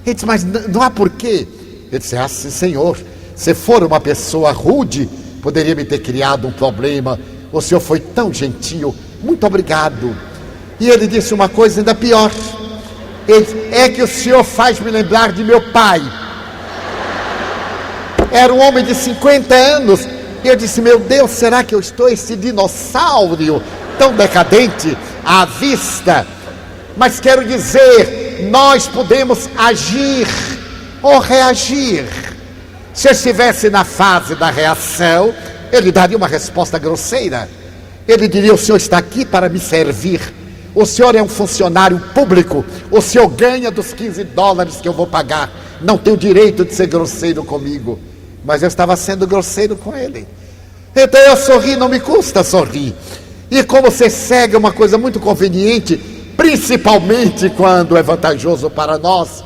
Ele disse: mas não há porquê. Eu disse: ah, sim, senhor, se for uma pessoa rude, poderia me ter criado um problema. O senhor foi tão gentil, muito obrigado. E ele disse uma coisa ainda pior: ele disse: é que o senhor faz me lembrar de meu pai. Era um homem de 50 anos. E eu disse: meu Deus, será que eu estou esse dinossauro tão decadente à vista? Mas quero dizer, nós podemos agir ou reagir. Se eu estivesse na fase da reação, ele daria uma resposta grosseira. Ele diria: o senhor está aqui para me servir, o senhor é um funcionário público, o senhor ganha dos $15 que eu vou pagar, não tem o direito de ser grosseiro comigo. Mas eu estava sendo grosseiro com ele. Então eu sorri, não me custa sorrir. E como ser cego é uma coisa muito conveniente, principalmente quando é vantajoso para nós,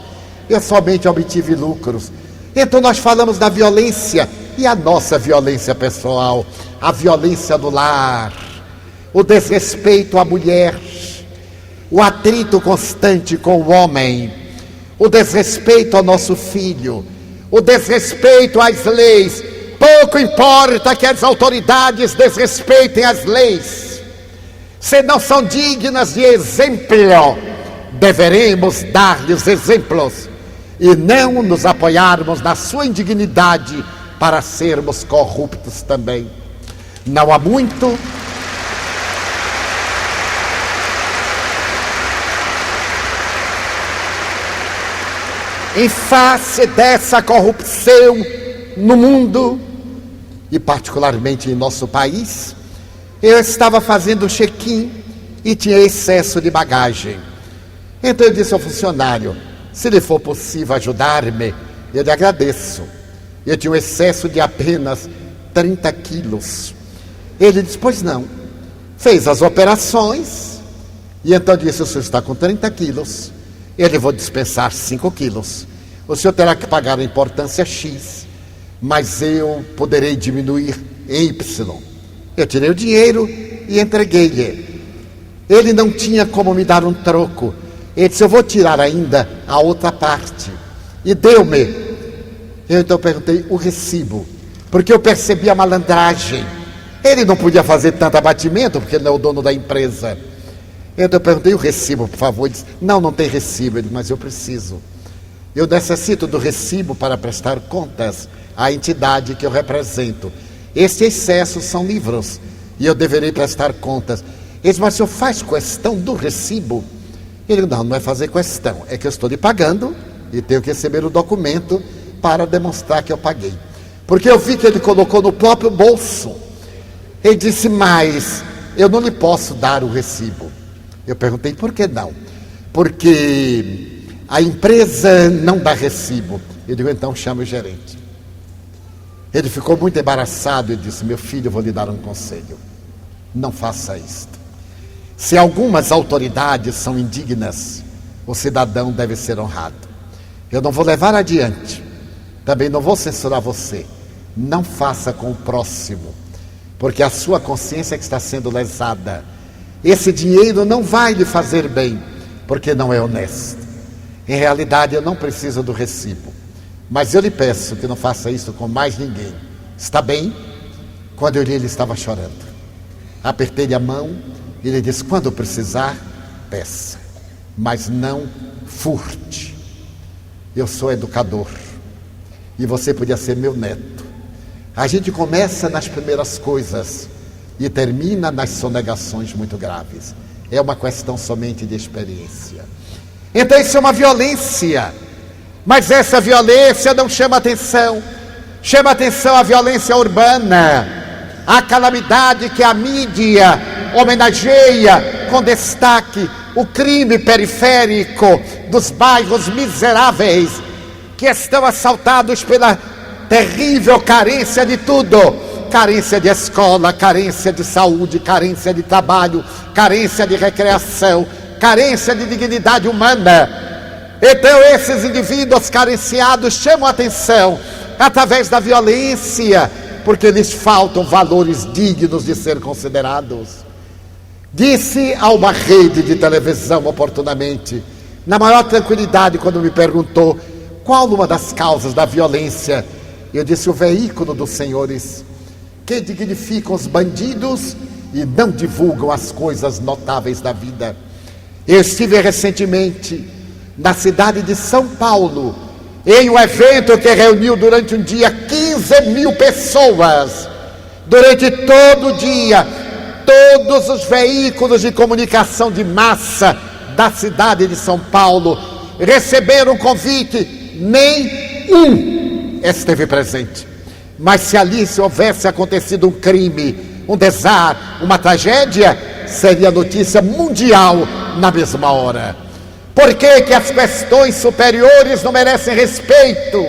eu somente obtive lucros. Então nós falamos da violência, e a nossa violência pessoal, a violência do lar, o desrespeito à mulher, o atrito constante com o homem, o desrespeito ao nosso filho, o desrespeito às leis. Pouco importa que as autoridades desrespeitem as leis, se não são dignas de exemplo, deveremos dar-lhes exemplos e não nos apoiarmos na sua indignidade para sermos corruptos também. Não há muito em face dessa corrupção no mundo e particularmente em nosso país, eu estava fazendo check-in e tinha excesso de bagagem. Então eu disse ao funcionário: se lhe for possível ajudar-me, eu lhe agradeço. Eu tinha um excesso de apenas 30 quilos. Ele disse: pois não. Fez as operações e então disse: o senhor está com 30 quilos, eu lhe vou dispensar 5 quilos. O senhor terá que pagar a importância X, mas eu poderei diminuir em Y. Eu tirei o dinheiro e entreguei-lhe. Ele não tinha como me dar um troco. Ele disse: eu vou tirar ainda a outra parte. E deu-me. Eu então perguntei o recibo, porque eu percebi a malandragem. Ele não podia fazer tanto abatimento, porque ele não é o dono da empresa. Então eu perguntei: o recibo, por favor? Ele disse: não tem recibo. Ele disse: mas eu preciso. Eu necessito do recibo para prestar contas à entidade que eu represento. Este excesso são livros e eu deverei prestar contas. Ele disse: mas o senhor faz questão do recibo? Ele disse: não é fazer questão, é que eu estou lhe pagando e tenho que receber o documento para demonstrar que eu paguei. Porque eu vi que ele colocou no próprio bolso. Ele disse: mas eu não lhe posso dar o recibo. Eu perguntei: por que não? Porque a empresa não dá recibo. Eu digo: então chame o gerente. Ele ficou muito embaraçado e disse: meu filho, eu vou lhe dar um conselho. Não faça isto. Se algumas autoridades são indignas, o cidadão deve ser honrado. Eu não vou levar adiante. Também não vou censurar você. Não faça com o próximo, porque a sua consciência é que está sendo lesada. Esse dinheiro não vai lhe fazer bem, porque não é honesto. Em realidade, eu não preciso do recibo, mas eu lhe peço que não faça isso com mais ninguém. Está bem? Quando eu li, ele estava chorando. Apertei-lhe a mão e ele disse: quando precisar, peça, mas não furte. Eu sou educador e você podia ser meu neto. A gente começa nas primeiras coisas e termina nas sonegações muito graves. É uma questão somente de experiência. Então isso é uma violência, mas essa violência não chama atenção. Chama atenção a violência urbana, a calamidade que a mídia homenageia com destaque, o crime periférico dos bairros miseráveis que estão assaltados pela terrível carência de tudo. Carência de escola, carência de saúde, carência de trabalho, carência de recreação, carência de dignidade humana. Então esses indivíduos carenciados chamam a atenção através da violência, porque lhes faltam valores dignos de ser considerados. Disse a uma rede de televisão oportunamente, na maior tranquilidade, quando me perguntou qual uma das causas da violência, eu disse: o veículo dos senhores que dignificam os bandidos e não divulgam as coisas notáveis da vida. Eu estive recentemente na cidade de São Paulo, em um evento que reuniu durante um dia 15 mil pessoas. Durante todo o dia, todos os veículos de comunicação de massa da cidade de São Paulo receberam convite, nenhum esteve presente. Mas se ali houvesse acontecido um crime, um desastre, uma tragédia, seria notícia mundial na mesma hora. Por que que as questões superiores não merecem respeito?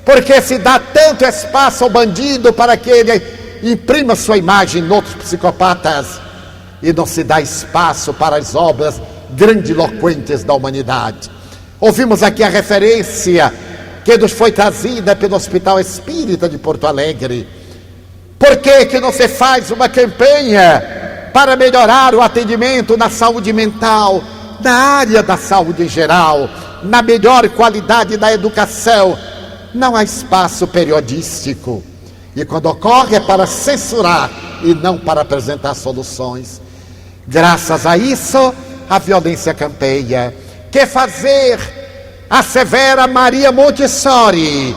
Porque se dá tanto espaço ao bandido para que ele imprima sua imagem em outros psicopatas, e não se dá espaço para as obras grandiloquentes da humanidade. Ouvimos aqui a referência que nos foi trazida pelo Hospital Espírita de Porto Alegre. Por que que não se faz uma campanha para melhorar o atendimento na saúde mental, na área da saúde em geral, na melhor qualidade da educação? Não há espaço periodístico. E quando ocorre é para censurar e não para apresentar soluções. Graças a isso, a violência campeia. Que fazer? Assevera Maria Montessori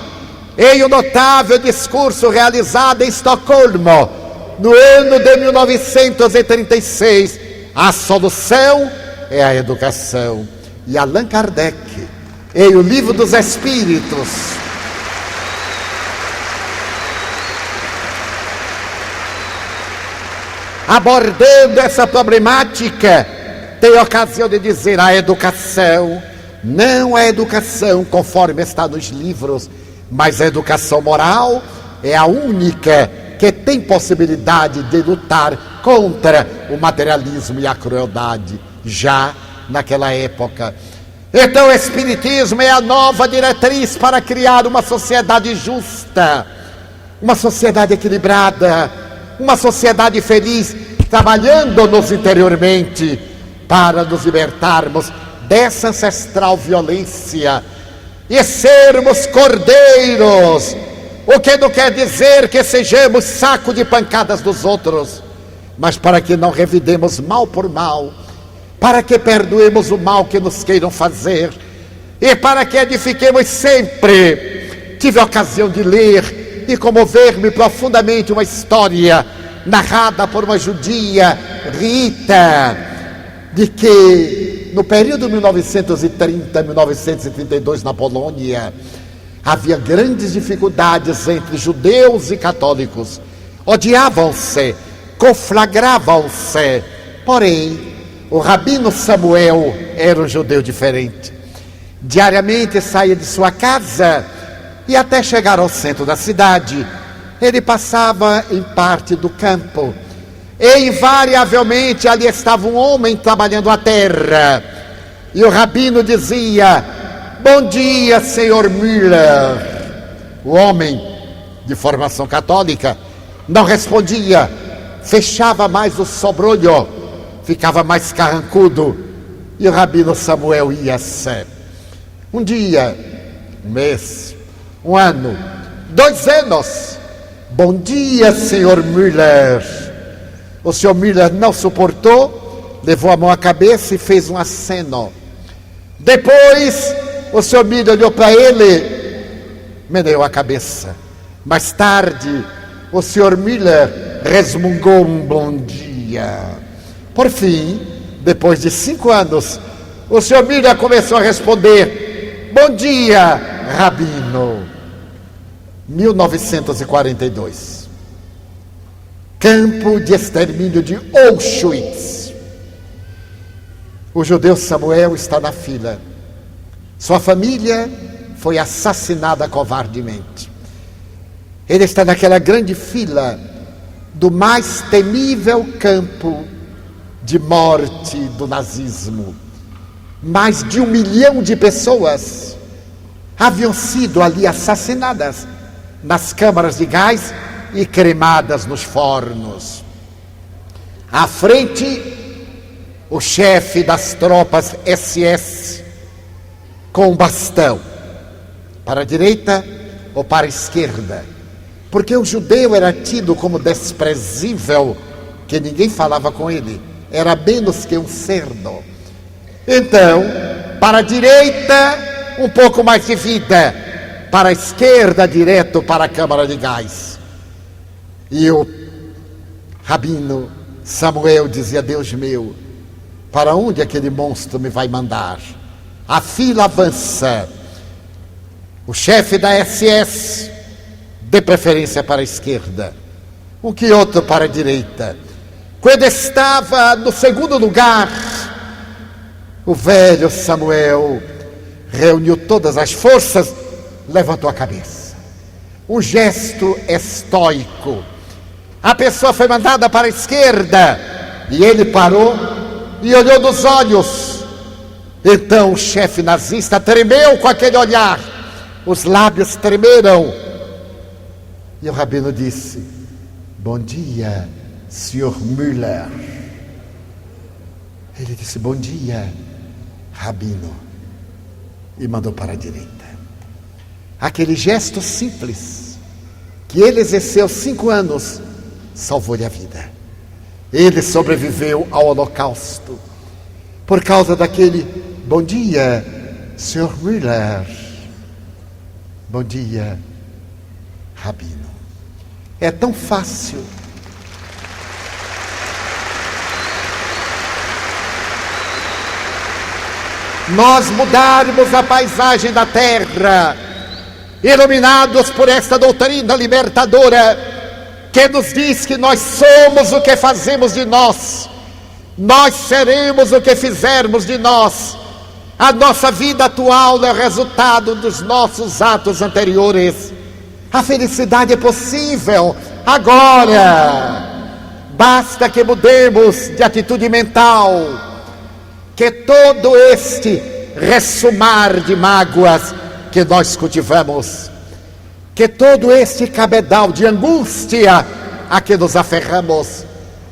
em um notável discurso realizado em Estocolmo no ano de 1936. A solução é a educação. E Allan Kardec, em O Livro dos Espíritos, abordando essa problemática, tem ocasião de dizer: a educação não é educação conforme está nos livros, mas a educação moral é a única que tem possibilidade de lutar contra o materialismo e a crueldade, já naquela época. Então o Espiritismo é a nova diretriz para criar uma sociedade justa, uma sociedade equilibrada, uma sociedade feliz, trabalhando-nos interiormente para nos libertarmos dessa ancestral violência e sermos cordeiros o que não quer dizer que sejamos saco de pancadas dos outros, mas para que não revidemos mal por mal, para que perdoemos o mal que nos queiram fazer, e para que edifiquemos sempre. Tive a ocasião de ler e comover-me profundamente uma história narrada por uma judia, Rita, de que no período 1930-1932 na Polônia, havia grandes dificuldades entre judeus e católicos. Odiavam-se, conflagravam-se. Porém, o rabino Samuel era um judeu diferente. Diariamente saía de sua casa e até chegar ao centro da cidade, ele passava em parte do campo. E invariavelmente ali estava um homem trabalhando a terra. E o rabino dizia: bom dia, senhor Müller. O homem, de formação católica, não respondia, fechava mais o sobrolho, ficava mais carrancudo. E o rabino Samuel ia-se. Um dia, um mês, um ano, 2 anos. Bom dia, senhor Müller. O senhor Müller não suportou, levou a mão à cabeça e fez um aceno. Depois, o senhor Müller olhou para ele, meneou a cabeça. Mais tarde, o senhor Müller resmungou um bom dia. Por fim, depois de 5 anos, o senhor Müller começou a responder: bom dia, rabino. 1942. Campo de extermínio de Auschwitz. O judeu Samuel está na fila. Sua família foi assassinada covardemente. Ele está naquela grande fila do mais temível campo de morte do nazismo. Mais de 1 milhão de pessoas haviam sido ali assassinadas nas câmaras de gás e cremadas nos fornos. À frente, o chefe das tropas SS com um bastão, para a direita ou para a esquerda, porque o judeu era tido como desprezível, que ninguém falava com ele, era menos que um cerdo. Então, para a direita, um pouco mais de vida, para a esquerda, direto para a câmara de gás. E o rabino Samuel dizia: Deus meu, para onde aquele monstro me vai mandar? A fila avança. O chefe da SS, de preferência para a esquerda, um que outro para a direita. Quando estava no segundo lugar, o velho Samuel reuniu todas as forças, levantou a cabeça. Um gesto estoico. A pessoa foi mandada para a esquerda e ele parou e olhou nos olhos. Então o chefe nazista tremeu com aquele olhar, os lábios tremeram. E o rabino disse: bom dia, senhor Müller. Ele disse: bom dia, rabino, e mandou para a direita. Aquele gesto simples que ele exerceu 5 anos salvou-lhe a vida. Ele sobreviveu ao Holocausto por causa daquele bom dia, senhor Müller. Bom dia, rabino. É tão fácil nós mudarmos a paisagem da terra, iluminados por esta doutrina libertadora, que nos diz que nós somos o que fazemos de nós, nós seremos o que fizermos de nós. A nossa vida atual é o resultado dos nossos atos anteriores. A felicidade é possível agora. Basta que mudemos de atitude mental, que todo este ressumar de mágoas que nós cultivamos, que todo este cabedal de angústia a que nos aferramos,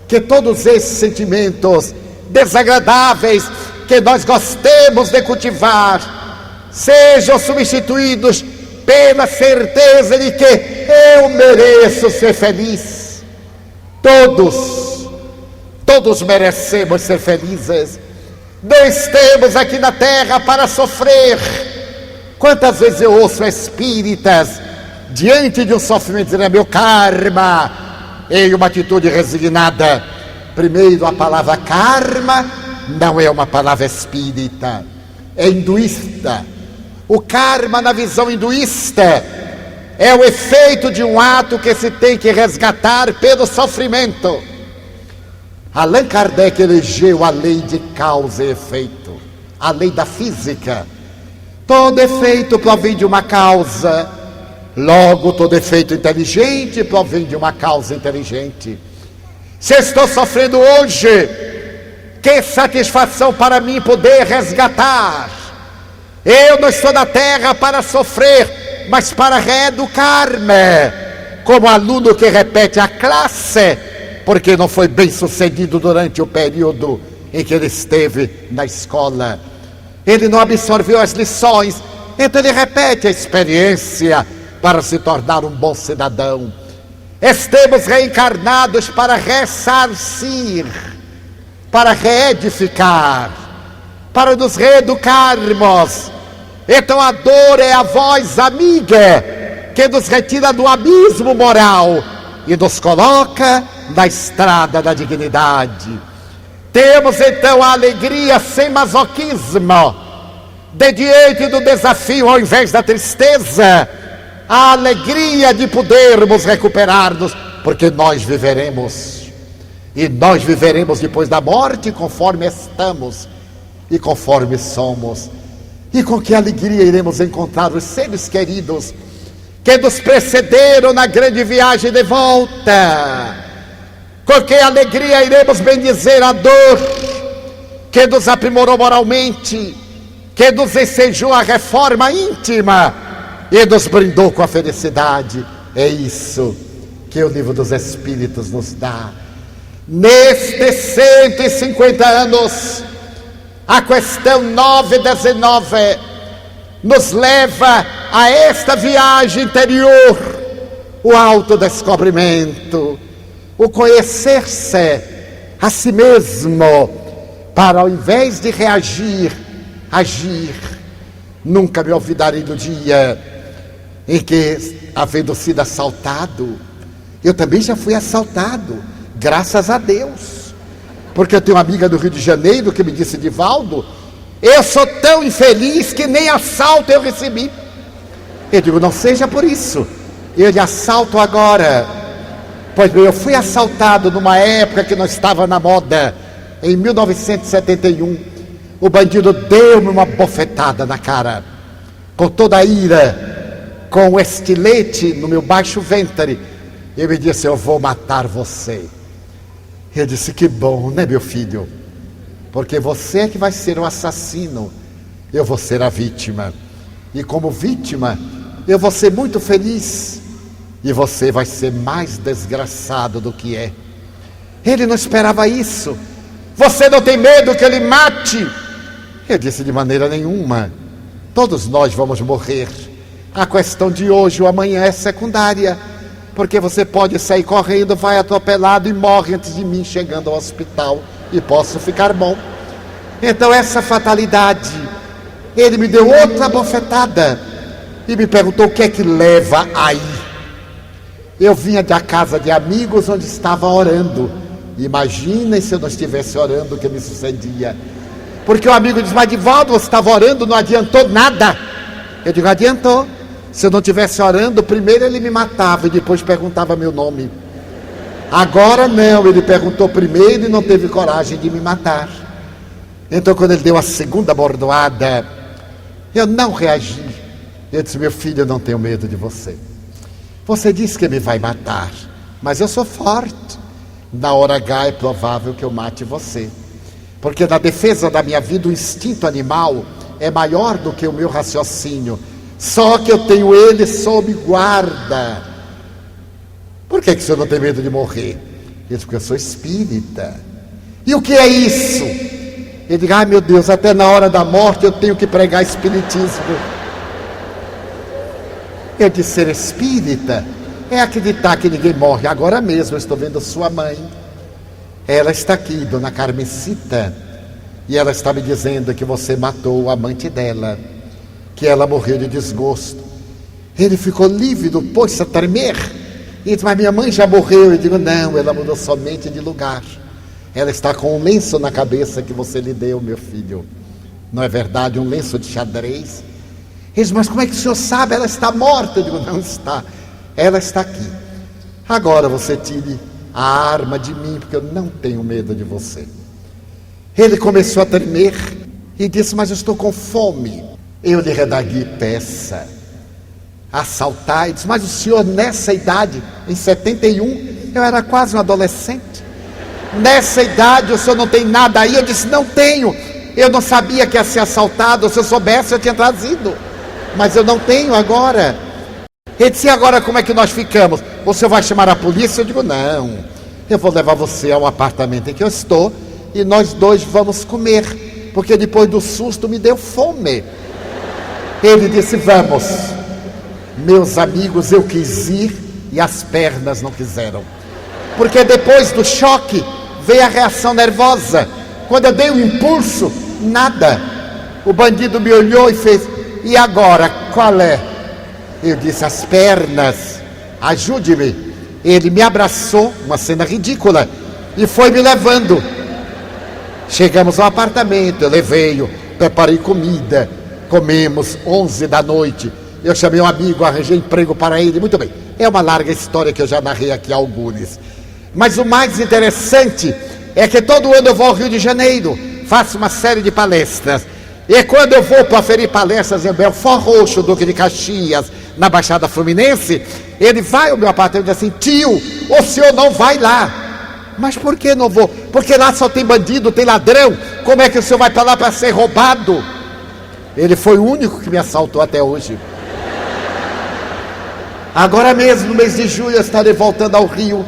que todos esses sentimentos desagradáveis que nós gostemos de cultivar, sejam substituídos pela certeza de que eu mereço ser feliz. Todos merecemos ser felizes. Não estamos aqui na terra para sofrer. Quantas vezes eu ouço espíritas, diante de um sofrimento, dizendo: meu karma, em uma atitude resignada. Primeiro, a palavra karma não é uma palavra espírita, é hinduísta. O karma, na visão hinduísta, é o efeito de um ato que se tem que resgatar pelo sofrimento. Allan Kardec elegeu a lei de causa e efeito, a lei da física. Todo efeito provém de uma causa, logo todo efeito inteligente provém de uma causa inteligente. Se estou sofrendo hoje, que satisfação para mim poder resgatar. Eu não estou na terra para sofrer, mas para reeducar-me, como aluno que repete a classe, porque não foi bem sucedido durante o período em que ele esteve na escola. Ele não absorveu as lições, então ele repete a experiência para se tornar um bom cidadão. Estamos reencarnados para ressarcir, para reedificar, para nos reeducarmos. Então a dor é a voz amiga que nos retira do abismo moral e nos coloca na estrada da dignidade. Temos então a alegria sem masoquismo, de diante do desafio ao invés da tristeza, a alegria de podermos recuperar-nos, porque nós viveremos, e nós viveremos depois da morte conforme estamos e conforme somos. E com que alegria iremos encontrar os seres queridos que nos precederam na grande viagem de volta. Com que alegria iremos bendizer a dor que nos aprimorou moralmente, que nos ensejou a reforma íntima e nos brindou com a felicidade. É isso que o Livro dos Espíritos nos dá. Nestes 150 anos, a questão 919 nos leva a esta viagem interior, o autodescobrimento, o conhecer-se a si mesmo, para ao invés de reagir, agir. Nunca me olvidarei do dia em que, havendo sido assaltado, eu também já fui assaltado, graças a Deus. Porque eu tenho uma amiga do Rio de Janeiro que me disse: Divaldo, eu sou tão infeliz que nem assalto eu recebi. Eu digo: não seja por isso, eu lhe assalto agora. Pois bem, eu fui assaltado numa época que não estava na moda, em 1971. O bandido deu-me uma bofetada na cara, com toda a ira, com o estilete no meu baixo ventre. E me disse: eu vou matar você. Eu disse: que bom, né, meu filho? Porque você é que vai ser o assassino, eu vou ser a vítima. E como vítima, eu vou ser muito feliz, e você vai ser mais desgraçado do que é. Ele não esperava isso. Você não tem medo que ele mate? Eu disse: de maneira nenhuma. Todos nós vamos morrer. A questão de hoje ou amanhã é secundária, porque você pode sair correndo, vai atropelado e morre antes de mim chegando ao hospital, e posso ficar bom. Então essa fatalidade. Ele me deu outra bofetada e me perguntou: o que é que leva aí? Eu vinha da casa de amigos onde estava orando. Imaginem se eu não estivesse orando, o que me sucedia. Porque o amigo diz: mas Divaldo, você estava orando, não adiantou nada. Eu digo: adiantou. Se eu não estivesse orando, primeiro ele me matava e depois perguntava meu nome. Agora não, ele perguntou primeiro e não teve coragem de me matar. Então, quando ele deu a segunda bordoada, eu não reagi. Eu disse: meu filho, eu não tenho medo de você. Você disse que me vai matar, mas eu sou forte. Na hora H é provável que eu mate você, porque na defesa da minha vida o instinto animal é maior do que o meu raciocínio. Só que eu tenho ele sob guarda. Por que o senhor não tem medo de morrer? Ele disse: porque eu sou espírita. E o que é isso? Ele diz: ai meu Deus, até na hora da morte eu tenho que pregar espiritismo. Eu disse: ser espírita é acreditar que ninguém morre. Agora mesmo eu estou vendo sua mãe. Ela está aqui, dona Carmesita, e ela está me dizendo que você matou o amante dela, que ela morreu de desgosto. Ele ficou lívido, pôs-se a tremer e disse: mas minha mãe já morreu. Eu digo: não, ela mudou somente de lugar. Ela está com um lenço na cabeça que você lhe deu, meu filho. Não é verdade? Um lenço de xadrez. Ele diz: mas como é que o senhor sabe? Ela está morta. Eu digo: não está, ela está aqui. Agora você tire a arma de mim, porque eu não tenho medo de você. Ele começou a tremer e disse: mas eu estou com fome. Eu lhe redaguei peça, assaltar. E disse: mas o senhor nessa idade, em 71, eu era quase um adolescente. Nessa idade o senhor não tem nada aí? Eu disse: não tenho. Eu não sabia que ia ser assaltado. Se eu soubesse eu tinha trazido, mas eu não tenho agora. Ele disse: e agora como é que nós ficamos? O senhor vai chamar a polícia? Eu digo: não, eu vou levar você ao apartamento em que eu estou e nós dois vamos comer, porque depois do susto me deu fome. Ele disse: vamos. Meus amigos, eu quis ir e as pernas não quiseram, porque depois do choque veio a reação nervosa. Quando eu dei um impulso, nada. O bandido me olhou e fez: e agora, qual é? Eu disse: as pernas, ajude-me. Ele me abraçou, uma cena ridícula, e foi me levando. Chegamos ao apartamento, eu levei-o, preparei comida, comemos, 11 da noite. Eu chamei um amigo, arranjei emprego para ele. Muito bem, é uma larga história que eu já narrei aqui a algures. Mas o mais interessante é que todo ano eu vou ao Rio de Janeiro, faço uma série de palestras. E quando eu vou para ferir palestras em Belfort Roxo, Duque de Caxias, na Baixada Fluminense, ele vai ao meu apartamento e diz assim: tio, o senhor não vai lá. Mas por que não vou? Porque lá só tem bandido, tem ladrão. Como é que o senhor vai para lá para ser roubado? Ele foi o único que me assaltou até hoje. Agora mesmo, no mês de julho, eu estarei voltando ao Rio,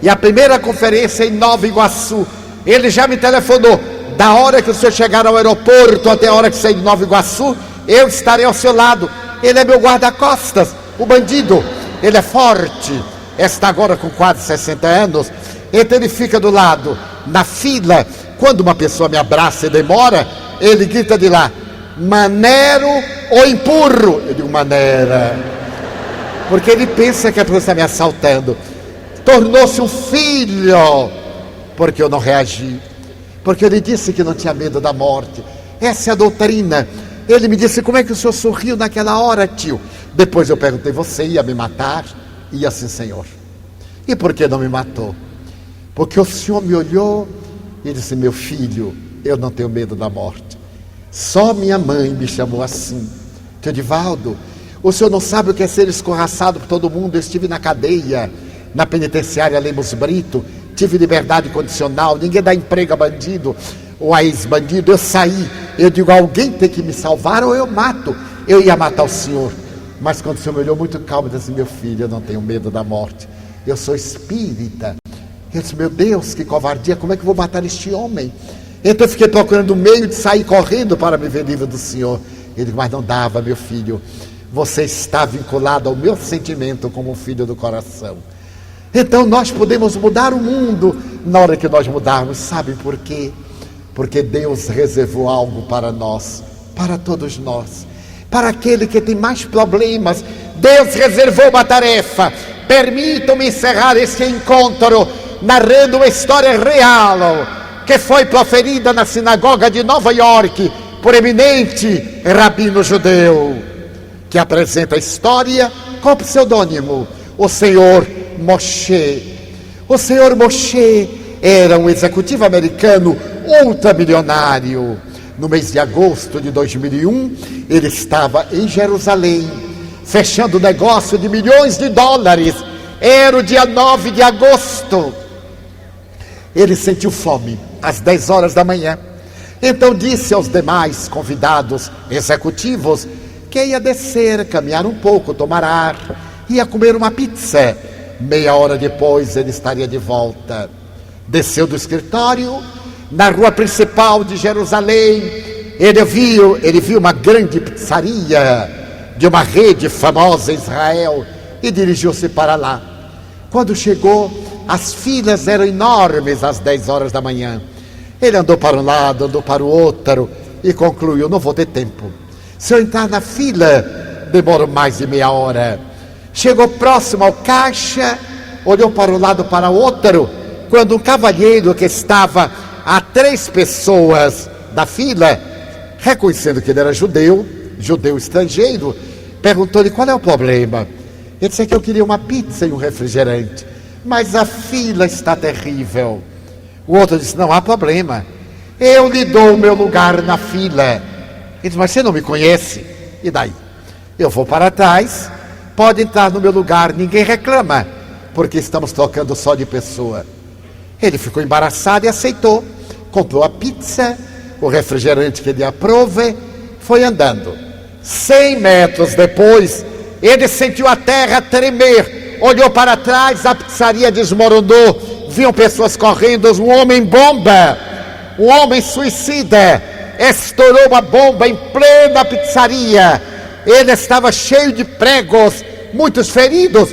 e a primeira conferência em Nova Iguaçu. Ele já me telefonou: da hora que o senhor chegar ao aeroporto até a hora que sair de Nova Iguaçu, eu estarei ao seu lado. Ele é meu guarda-costas, o bandido. Ele é forte, está agora com quase 60 anos. Então ele fica do lado, na fila. Quando uma pessoa me abraça e demora, ele grita de lá: manero ou empurro? Eu digo: maneira. Porque ele pensa que a pessoa está me assaltando. Tornou-se um filho, porque eu não reagi, porque ele disse que não tinha medo da morte. Essa é a doutrina. Ele me disse: como é que o senhor sorriu naquela hora, tio? Depois eu perguntei: você ia me matar? Ia sim, senhor. E por que não me matou? Porque o senhor me olhou e disse: meu filho, eu não tenho medo da morte. Só minha mãe me chamou assim. Tio Divaldo, o senhor não sabe o que é ser escorraçado por todo mundo. Eu estive na cadeia, na penitenciária Lemos Brito, tive liberdade condicional, ninguém dá emprego a bandido ou a ex-bandido. Eu saí, eu digo: alguém tem que me salvar ou eu mato. Eu ia matar o senhor, mas quando o senhor me olhou muito calmo, eu disse: meu filho, eu não tenho medo da morte, eu sou espírita. Eu disse: meu Deus, que covardia, como é que eu vou matar este homem? Então eu fiquei procurando o meio de sair correndo para me ver livre do senhor. Ele disse: mas não dava, meu filho, você está vinculado ao meu sentimento como um filho do coração. Então nós podemos mudar o mundo na hora que nós mudarmos. Sabe por quê? Porque Deus reservou algo para nós, para todos nós. Para aquele que tem mais problemas, Deus reservou uma tarefa. Permitam-me encerrar este encontro narrando uma história real que foi proferida na sinagoga de Nova York por eminente rabino judeu, que apresenta a história com o pseudônimo o senhor Moshe. O senhor Moshe era um executivo americano ultramilionário. No mês de agosto de 2001, ele estava em Jerusalém, fechando negócio de milhões de dólares. Era o dia 9 de agosto. Ele sentiu fome às 10 horas da manhã. Então disse aos demais convidados executivos que ia descer, caminhar um pouco, tomar ar, ia comer uma pizza. Meia hora depois ele estaria de volta. Desceu do escritório, na rua principal de Jerusalém, ele viu uma grande pizzaria de uma rede famosa em Israel e dirigiu-se para lá. Quando chegou, as filas eram enormes às 10 horas da manhã. Ele andou para um lado, andou para o outro e concluiu: não vou ter tempo. Se eu entrar na fila, demoro mais de meia hora. Chegou próximo ao caixa, olhou para um lado, para o outro, quando um cavalheiro que estava a 3 pessoas da fila, reconhecendo que ele era judeu estrangeiro, perguntou-lhe: qual é o problema? Ele disse que eu queria uma pizza e um refrigerante, mas a fila está terrível. O outro disse: não há problema, eu lhe dou o meu lugar na fila. Ele disse: mas você não me conhece? E daí? Eu vou para trás, pode entrar no meu lugar, ninguém reclama, porque estamos trocando só de pessoa. Ele ficou embaraçado e aceitou. Comprou a pizza, o refrigerante que ele aprove, foi andando. 100 metros depois, ele sentiu a terra tremer, olhou para trás, a pizzaria desmoronou, viam pessoas correndo, um homem bomba, um homem suicida, estourou a bomba em plena pizzaria. Ele estava cheio de pregos, muitos feridos.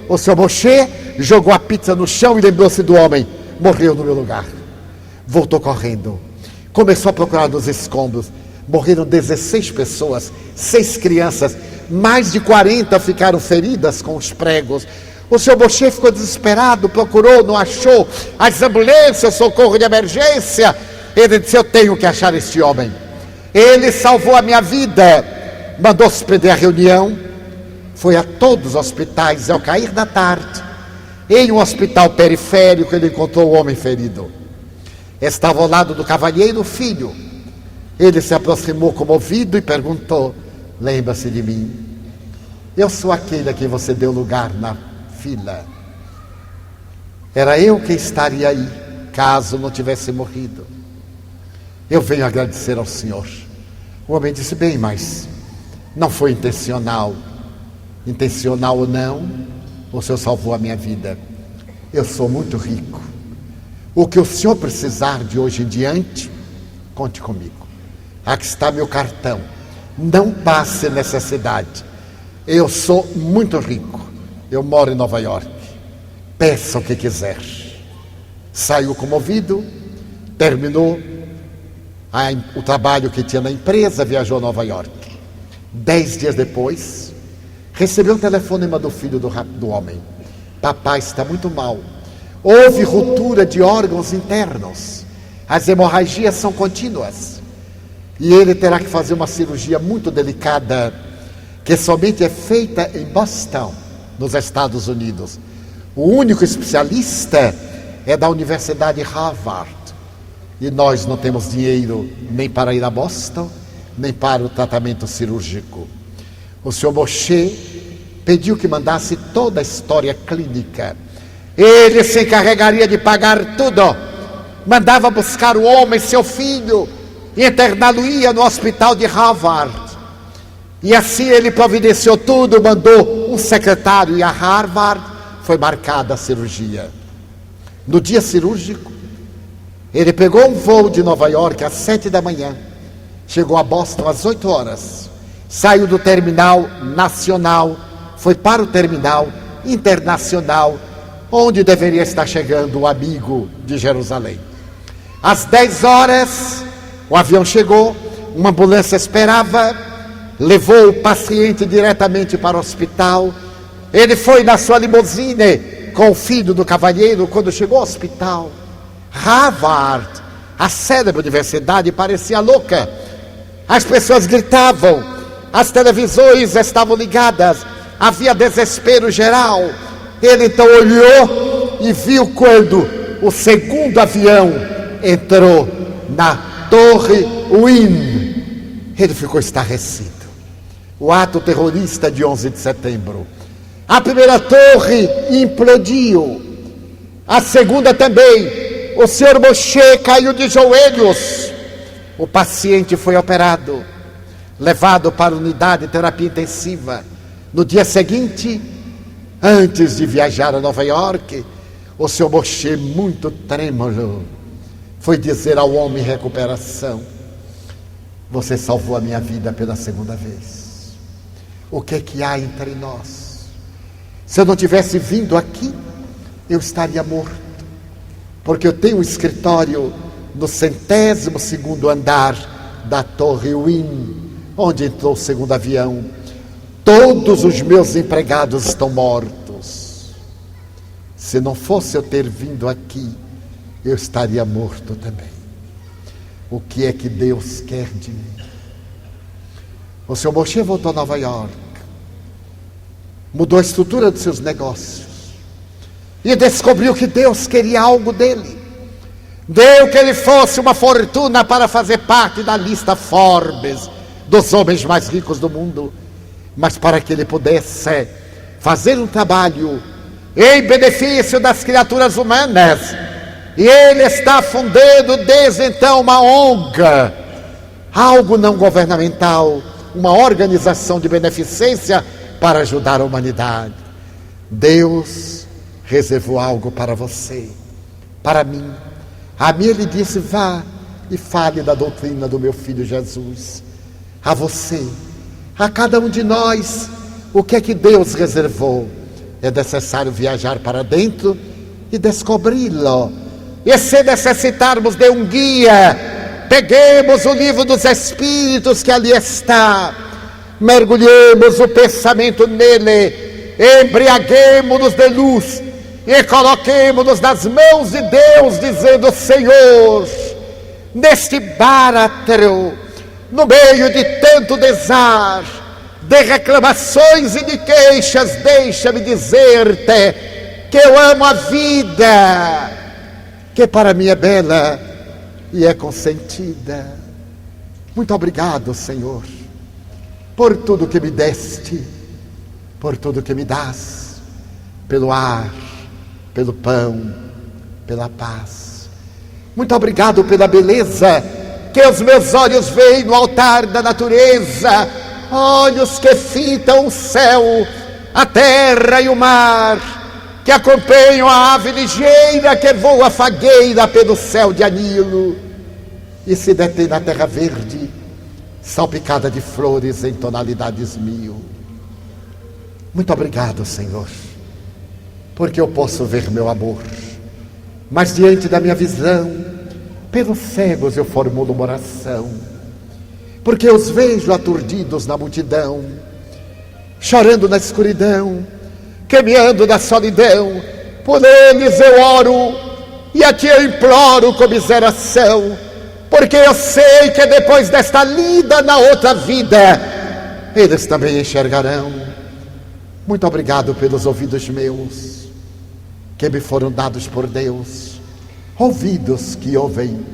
O seu Moshe jogou a pizza no chão e lembrou-se do homem: morreu no meu lugar. Voltou correndo, começou a procurar nos escombros. Morreram 16 pessoas, 6 crianças, mais de 40 ficaram feridas com os pregos. O seu Moshe ficou desesperado, procurou, não achou. As ambulâncias, socorro de emergência. Ele disse: eu tenho que achar este homem. Ele salvou a minha vida. Mandou suspender a reunião. Foi a todos os hospitais. Ao cair da tarde, em um hospital periférico, ele encontrou o homem ferido. Estava ao lado do cavalheiro o filho. Ele se aproximou comovido e perguntou: lembra-se de mim? Eu sou aquele a quem você deu lugar na fila. Era eu que estaria aí, caso não tivesse morrido. Eu venho agradecer ao Senhor. O homem disse: bem, mas não foi intencional. Intencional ou não, o Senhor salvou a minha vida. Eu sou muito rico. O que o Senhor precisar de hoje em diante, conte comigo. Aqui está meu cartão. Não passe necessidade. Eu sou muito rico. Eu moro em Nova York. Peça o que quiser. Saiu comovido, terminou o trabalho que tinha na empresa, viajou a Nova York. 10 dias depois, recebeu um telefonema do filho do homem: papai está muito mal. Houve ruptura de órgãos internos. As hemorragias são contínuas. E ele terá que fazer uma cirurgia muito delicada, que somente é feita em Boston, nos Estados Unidos. O único especialista é da Universidade Harvard. E nós não temos dinheiro nem para ir a Boston, nem para o tratamento cirúrgico. O senhor Moshe pediu que mandasse toda a história clínica. Ele se encarregaria de pagar tudo. Mandava buscar o homem, seu filho, e interná-lo-ia no hospital de Harvard. E assim ele providenciou tudo, mandou um secretário ir a Harvard. Foi marcada a cirurgia. No dia cirúrgico, ele pegou um voo de Nova York às 7 da manhã, chegou a Boston às 8 horas, saiu do terminal nacional, foi para o terminal internacional, onde deveria estar chegando o amigo de Jerusalém. Às 10 horas, o avião chegou, uma ambulância esperava, levou o paciente diretamente para o hospital. Ele foi na sua limusine com o filho do cavalheiro. Quando chegou ao hospital, Harvard, a célebre universidade, parecia louca. As pessoas gritavam, as televisões estavam ligadas, havia desespero geral. Ele então olhou e viu quando o segundo avião entrou na Torre Win. Ele ficou estarrecido. O ato terrorista de 11 de setembro. A primeira torre implodiu, a segunda também. O senhor Moshe caiu de joelhos. O paciente foi operado, levado para a unidade de terapia intensiva. No dia seguinte, antes de viajar a Nova York, o senhor Moshe, muito trêmulo, foi dizer ao homem em recuperação: você salvou a minha vida pela segunda vez. o que é que há entre nós. Se eu não tivesse vindo aqui, eu estaria morto, porque eu tenho um escritório no 102º andar da Torre Wynn, onde entrou o segundo avião. Todos os meus empregados estão mortos. Se não fosse eu ter vindo aqui, eu estaria morto também. O que é que Deus quer de mim? O Sr. Moshe voltou a Nova York, mudou a estrutura dos seus negócios e descobriu que Deus queria algo dele. Deu que ele fosse uma fortuna para fazer parte da lista Forbes dos homens mais ricos do mundo, mas para que ele pudesse fazer um trabalho em benefício das criaturas humanas. E ele está fundando desde então uma ONG, algo não governamental, uma organização de beneficência para ajudar a humanidade. Deus reservou algo para você, para mim. A mim ele disse: vá e fale da doutrina do meu filho Jesus. A você, a cada um de nós, o que é que Deus reservou? É necessário viajar para dentro e descobri-lo. E se necessitarmos de um guia, peguemos o livro dos Espíritos que ali está, mergulhemos o pensamento nele, embriaguemo-nos de luz e coloquemo-nos nas mãos de Deus, dizendo: Senhor, neste báratro, no meio de tanto desar, de reclamações e de queixas, deixa-me dizer-te que eu amo a vida, que para mim é bela e é consentida. Muito obrigado, Senhor, por tudo que me deste, por tudo que me dás, pelo ar, pelo pão, pela paz. Muito obrigado pela beleza que os meus olhos veem no altar da natureza, olhos que fitam o céu, a terra e o mar, que acompanham a ave ligeira que voa fagueira pelo céu de anilo e se detém na terra verde, salpicada de flores em tonalidades mil. Muito obrigado, Senhor, porque eu posso ver meu amor, mas diante da minha visão, pelos cegos eu formulo uma oração, porque eu os vejo aturdidos na multidão, chorando na escuridão, caminhando na solidão. Por eles eu oro e a ti eu imploro comiseração, porque eu sei que depois desta lida na outra vida, eles também enxergarão. Muito obrigado pelos ouvidos meus, que me foram dados por Deus, ouvidos que ouvem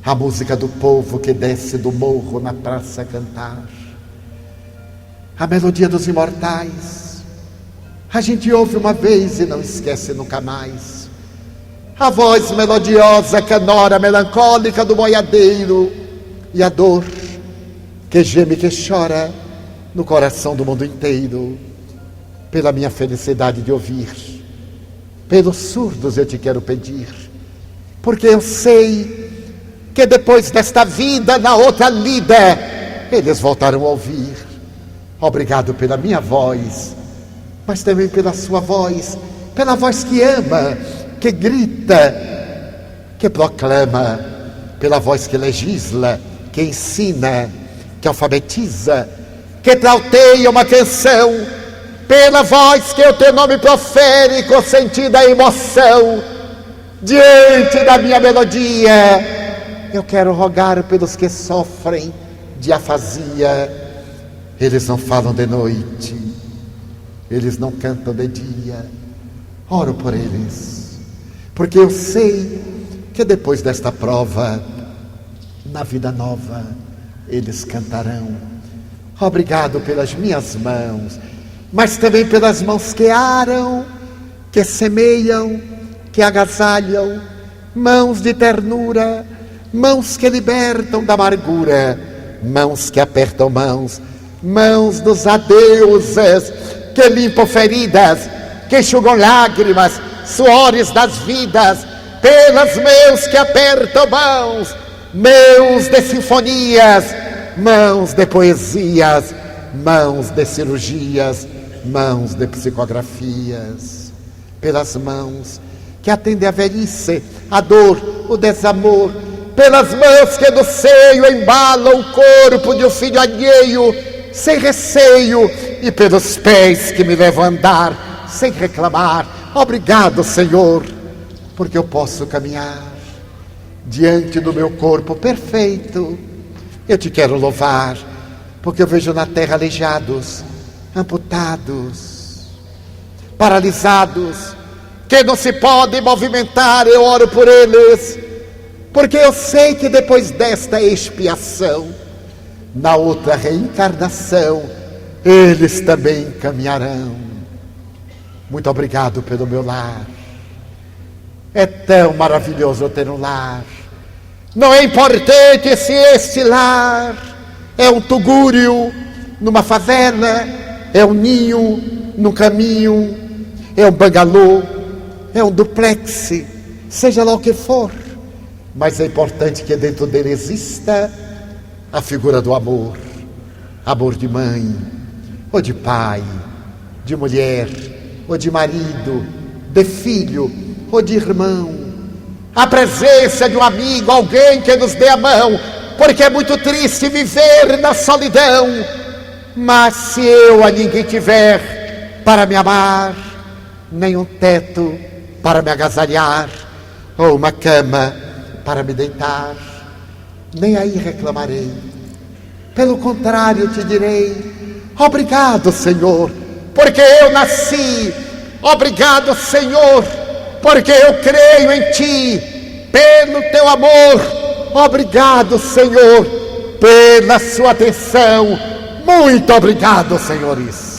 a música do povo que desce do morro na praça a cantar, a melodia dos imortais. A gente ouve uma vez e não esquece nunca mais. A voz melodiosa, canora, melancólica do boiadeiro, e a dor que geme, que chora no coração do mundo inteiro. Pela minha felicidade de ouvir, pelos surdos eu te quero pedir, porque eu sei que depois desta vida, na outra lida, eles voltaram a ouvir. Obrigado pela minha voz, mas também pela sua voz, pela voz que ama, que grita, que proclama, pela voz que legisla, que ensina, que alfabetiza, que trauteia uma canção, pela voz que o teu nome profere com sentida emoção. Diante da minha melodia, eu quero rogar pelos que sofrem de afasia. Eles não falam de noite, eles não cantam de dia. Oro por eles, porque eu sei que depois desta prova, na vida nova, eles cantarão. Obrigado pelas minhas mãos, mas também pelas mãos que aram, que semeiam, que agasalham, mãos de ternura, mãos que libertam da amargura, mãos que apertam mãos, mãos dos adeuses, que limpam feridas, que enxugam lágrimas, suores das vidas, pelas mãos que apertam mãos, mãos de sinfonias, mãos de poesias, mãos de cirurgias, mãos de psicografias, pelas mãos que atendem a velhice, a dor, o desamor, pelas mãos que no seio embalam o corpo de um filho alheio, sem receio, e pelos pés que me levam a andar, sem reclamar. Obrigado, Senhor, porque eu posso caminhar diante do meu corpo perfeito. Eu te quero louvar, porque eu vejo na terra aleijados, amputados, paralisados, que não se podem movimentar. Eu oro por eles, porque eu sei que depois desta expiação, na outra reencarnação, eles também caminharão. Muito obrigado pelo meu lar. É tão maravilhoso ter um lar. Não é importante se este lar é um tugúrio numa favela, é um ninho num caminho, é um bangalô, é um duplex, seja lá o que for. Mas é importante que dentro dele exista a figura do amor. Amor de mãe, ou de pai, de mulher, ou de marido, de filho, ou de irmão. A presença de um amigo, alguém que nos dê a mão, porque é muito triste viver na solidão. Mas se eu a ninguém tiver para me amar, nem um teto para me agasalhar, ou uma cama para me deitar, nem aí reclamarei. Pelo contrário, te direi: obrigado, Senhor, porque eu nasci. Obrigado, Senhor, porque eu creio em Ti, pelo Teu amor. Obrigado, Senhor, pela Sua atenção. Muito obrigado, senhores.